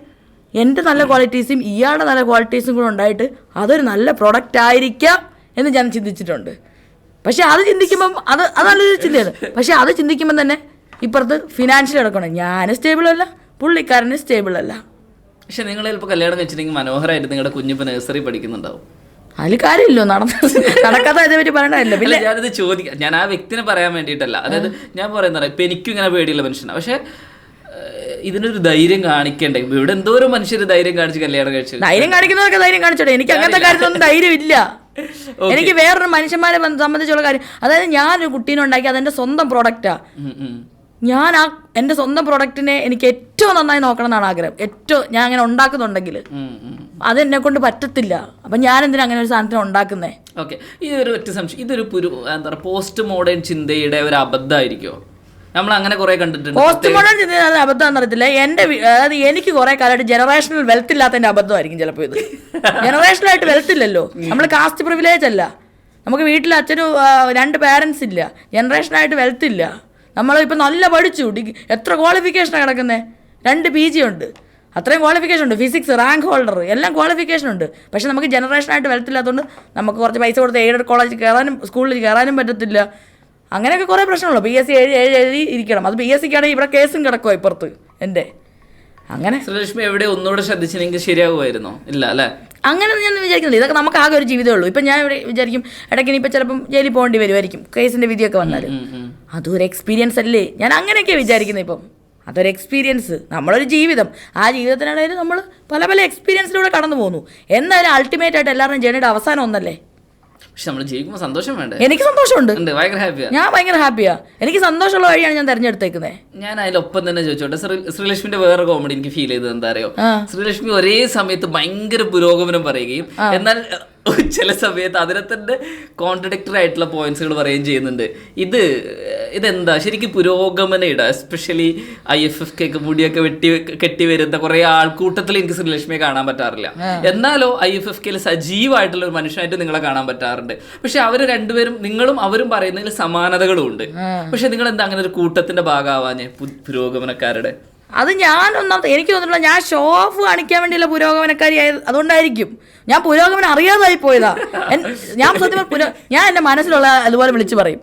എൻ്റെ നല്ല ക്വാളിറ്റീസും ഇയാളുടെ നല്ല ക്വാളിറ്റീസും കൂടെ ഉണ്ടായിട്ട് അതൊരു നല്ല പ്രൊഡക്റ്റ് ആയിരിക്കാം എന്ന് ഞാൻ ചിന്തിച്ചിട്ടുണ്ട്. പക്ഷെ അത് ചിന്തിക്കുമ്പം അത് നല്ലൊരു ചിന്തയാണ്. പക്ഷെ അത് ചിന്തിക്കുമ്പം തന്നെ ഇപ്പുറത്ത് ഫിനാൻഷ്യൽ എടുക്കണം. ഞാൻ സ്റ്റേബിളല്ല, പുള്ളിക്കാരന് സ്റ്റേബിളല്ല. പക്ഷെ നിങ്ങൾ ചിലപ്പോൾ കല്യാണം കഴിച്ചിട്ടുണ്ടെങ്കിൽ മനോഹരമായിട്ട് നിങ്ങളുടെ കുഞ്ഞിപ്പോൾ നഴ്സറി പഠിക്കുന്നുണ്ടാവും. അതിൽ കാര്യമില്ലോ, നടക്കാത്ത ഇതേപറ്റി പറയണമല്ലോ. പിന്നെ ഞാനിത് ചോദിക്കാം, ഞാൻ ആ വ്യക്തിനെ പറയാൻ വേണ്ടിയിട്ടല്ല. അതായത് ഞാൻ പറയുന്നത് ഇപ്പം എനിക്കും ഇങ്ങനെ പേടിയുള്ള മനുഷ്യനാണ്. പക്ഷെ ഇതിനൊരു ധൈര്യം കാണിക്കണ്ടേ? ഇവിടെ എന്തോരം മനുഷ്യർ ധൈര്യം കാണിച്ച് കല്യാണം കഴിച്ചു. ധൈര്യം കാണിക്കുന്നവരൊക്കെ ധൈര്യം കാണിച്ചോട്ടെ. എനിക്ക് അങ്ങനത്തെ കാര്യത്തിലൊന്നും ധൈര്യമില്ല. എനിക്ക് വേറൊരു മനുഷ്യന്മാരെ സംബന്ധിച്ചുള്ള കാര്യം, അതായത് ഞാനൊരു കുട്ടീനെ ഉണ്ടാക്കി അതെൻ്റെ സ്വന്തം പ്രോഡക്റ്റാ. ഞാൻ എൻ്റെ സ്വന്തം പ്രോഡക്റ്റിനെ എനിക്ക് ഏറ്റവും നന്നായി നോക്കണം എന്നാണ് ആഗ്രഹം. ഞാൻ അങ്ങനെ ഉണ്ടാക്കുന്നുണ്ടെങ്കിൽ അതെന്നെ കൊണ്ട് പറ്റത്തില്ല. അപ്പം ഞാൻ എന്തിനാ അങ്ങനെ ഒരു സാധനത്തിന് ഉണ്ടാക്കുന്നേ? ഓക്കെ, ഇതൊരു ഒറ്റ സംശയം, ഇതൊരു എന്താ പറയുക, പോസ്റ്റ് മോഡേൺ ചിന്തയുടെ ഒരു അബദ്ധമായിരിക്കുമോ? നമ്മൾ അങ്ങനെ കുറെ കണ്ടിട്ടുണ്ട്. പോസ്റ്റ് മോഡേൺ ചിന്ത അബദ്ധം എന്നറിയത്തില്ല. അതായത് എനിക്ക് കുറെ കാലമായിട്ട് ജനറേഷണൽ വെൽത്ത് ഇല്ലാത്തതിന്റെ അബദ്ധമായിരിക്കും ചിലപ്പോൾ ഇത്. ജനറേഷണലായിട്ട് വെൽത്ത് ഇല്ലല്ലോ, നമ്മൾ കാസ്റ്റ് പ്രിവിലേജ് അല്ല, നമുക്ക് വീട്ടിൽ അച്ഛനും 2 പാരൻസ് ഇല്ല, ജനറേഷനായിട്ട് വെൽത്ത് ഇല്ല. നമ്മളിപ്പോൾ നല്ല പഠിച്ചു, എത്ര ക്വാളിഫിക്കേഷനാണ് കിടക്കുന്നത്? 2 PG ഉണ്ട്, അത്രയും ക്വാളിഫിക്കേഷൻ ഉണ്ട്, ഫിസിക്സ് റാങ്ക് ഹോൾഡർ എല്ലാം ക്വാളിഫിക്കേഷൻ ഉണ്ട്. പക്ഷെ നമുക്ക് ജനറേഷനായിട്ട് വെൽത്ത് ഇല്ലാത്തതുകൊണ്ട് നമുക്ക് കുറച്ച് പൈസ കൊടുത്ത് എയ്ഡഡ് കോളേജിൽ കയറാനും സ്കൂളിൽ കയറാനും പറ്റത്തില്ല. അങ്ങനെയൊക്കെ കുറേ പ്രശ്നമുള്ളൂ. PSC എഴുതി ഇരിക്കണം. അത് PSC ആണെങ്കിൽ ഇവിടെ കേസും കിടക്കുമോ ഇപ്പുറത്ത് എൻ്റെ. അങ്ങനെ ശ്രീലക്ഷ്മി എവിടെ ഒന്നുകൂടെ ശ്രദ്ധിച്ചില്ലെങ്കിൽ ശരിയാകുമായിരുന്നോ? ഇല്ല അല്ലേ? അങ്ങനെ ഞാൻ വിചാരിക്കുന്നില്ല. ഇതൊക്കെ നമുക്ക് ആകെ ഒരു ജീവിതമേ ഉള്ളൂ. ഇപ്പം ഞാൻ ഇവിടെ വിചാരിക്കും ഇടയ്ക്ക് ഇനിയിപ്പോൾ ചിലപ്പം ജയിലിൽ പോകേണ്ടി വരുമായിരിക്കും, കേസിൻ്റെ വിധിയൊക്കെ വന്നാൽ. അതൊരു എക്സ്പീരിയൻസ് അല്ലേ? ഞാൻ അങ്ങനെയൊക്കെയാണ് വിചാരിക്കുന്നത്. ഇപ്പം അതൊരു എക്സ്പീരിയൻസ്, നമ്മളൊരു ജീവിതം, ആ ജീവിതത്തിനിടയിൽ നമ്മൾ പല പല എക്സ്പീരിയൻസിലൂടെ കടന്നു പോകുന്നു. എന്നാലും അൾട്ടിമേറ്റ് ആയിട്ട് എല്ലാവരുടെയും ജേണിയുടെ അവസാനം ഒന്നല്ലേ? പക്ഷെ നമ്മൾ ജീവിക്കുമ്പോൾ സന്തോഷം വേണ്ടേ? എനിക്ക് സന്തോഷമുണ്ട്, ഞാൻ ഭയങ്കര ഹാപ്പിയാ. എനിക്ക് സന്തോഷമുള്ള വഴിയാണ് ഞാൻ തെരഞ്ഞെടുത്തേക്കുന്നത്. ഞാൻ അതിലൊപ്പം തന്നെ ചോദിച്ചോട്ടെ, ശ്രീലക്ഷ്മിന്റെ വേറെ കോമഡി എനിക്ക് ഫീൽ ചെയ്തത് എന്താ അറിയോ? ശ്രീലക്ഷ്മി ഒരേ സമയത്ത് ഭയങ്കര പുരോഗമനം പറയുകയും എന്നാൽ ചില സമയത്ത് അതിനെ തന്നെ കോൺട്രഡിക്ടറി ആയിട്ടുള്ള പോയിന്റ്സുകൾ പറയുകയും ചെയ്യുന്നുണ്ട്. ഇതെന്താ ശരിക്കും പുരോഗമനയുടെ, എസ്പെഷ്യലി IFFK മുടിയൊക്കെ കെട്ടി വരുന്ന കുറെ ആൾക്കൂട്ടത്തിൽ എനിക്ക് ശ്രീലക്ഷ്മിയെ കാണാൻ പറ്റാറില്ല. എന്നാലോ IFFK സജീവമായിട്ടുള്ള ഒരു മനുഷ്യനായിട്ട് നിങ്ങളെ കാണാൻ പറ്റാറുണ്ട്. പക്ഷെ അവർ രണ്ടുപേരും, നിങ്ങളും അവരും പറയുന്നതിൽ സമാനതകളും ഉണ്ട്. പക്ഷെ നിങ്ങൾ എന്താ അങ്ങനെ ഒരു കൂട്ടത്തിന്റെ ഭാഗമാവാഞ്ഞേ പുരോഗമനക്കാരുടെ? അത് എനിക്ക് തോന്നുന്നില്ല, ഞാൻ ഷോ ഓഫ് കാണിക്കാൻ വേണ്ടിയുള്ള പുരോഗമനക്കാരിയായത് അതുകൊണ്ടായിരിക്കും. ഞാൻ പുരോഗമനം അറിയാതായി പോയതാ. ഞാൻ സത്യം ഞാൻ എൻ്റെ മനസ്സിലുള്ള അതുപോലെ വിളിച്ചു പറയും.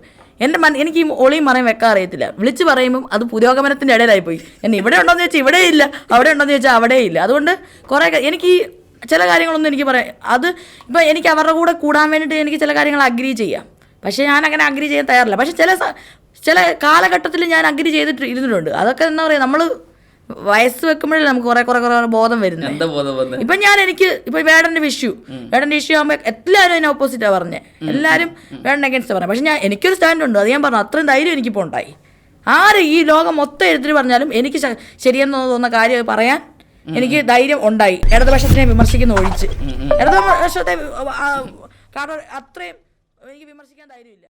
എനിക്ക് ഈ ഒളിയും മറയും വെക്കാൻ അറിയത്തില്ല. വിളിച്ചു പറയുമ്പം അത് പുരോഗമനത്തിൻ്റെ ഇടയിലായി പോയി. ഇവിടെ ഉണ്ടോയെന്ന് ചോദിച്ചാൽ ഇവിടെ ഇല്ല, അവിടെ ഉണ്ടോയെന്ന് ചോദിച്ചാൽ അവിടെ ഇല്ല. അതുകൊണ്ട് കുറേ എനിക്ക് ചില കാര്യങ്ങളൊന്നും എനിക്ക് പറയാം. അത് ഇപ്പം എനിക്ക് അവരുടെ കൂടെ കൂടാൻ വേണ്ടിയിട്ട് എനിക്ക് ചില കാര്യങ്ങൾ അഗ്രി ചെയ്യാം. പക്ഷേ ഞാൻ അങ്ങനെ അഗ്രി ചെയ്യാൻ തയ്യാറില്ല. പക്ഷെ ചില കാലഘട്ടത്തിൽ ഞാൻ അഗ്രി ഇരുന്നിട്ടുണ്ട്. അതൊക്കെ എന്താ പറയുക, നമ്മൾ വയസ്സ് വെക്കുമ്പോഴേ നമുക്ക് കുറെ ബോധം വരുന്നത്. ഇപ്പം ഇപ്പൊ വേടന്റെ ഇഷ്യൂ ആകുമ്പോൾ എല്ലാവരും അതിന് ഓപ്പോസിറ്റാണ് പറഞ്ഞത്. എല്ലാവരും വേടൻ അഗേൻസ്റ്റ് പറഞ്ഞു. പക്ഷെ എനിക്കൊരു സ്റ്റാൻഡ് ഉണ്ട്, അത് ഞാൻ പറഞ്ഞു. അത്രയും ധൈര്യം എനിക്കിപ്പോൾ ഉണ്ടായി. ആര് ഈ ലോകം മൊത്തം എഴുത്തിൽ പറഞ്ഞാലും എനിക്ക് ശരിയെന്ന് തോന്നുന്ന കാര്യം പറയാൻ എനിക്ക് ധൈര്യം ഉണ്ടായി. ഇടതുപക്ഷത്തിനെ വിമർശിക്കുന്ന ഒഴിച്ച് ഇടതുപക്ഷത്തെ കാരണം അത്രയും എനിക്ക് വിമർശിക്കാൻ ധൈര്യമില്ല.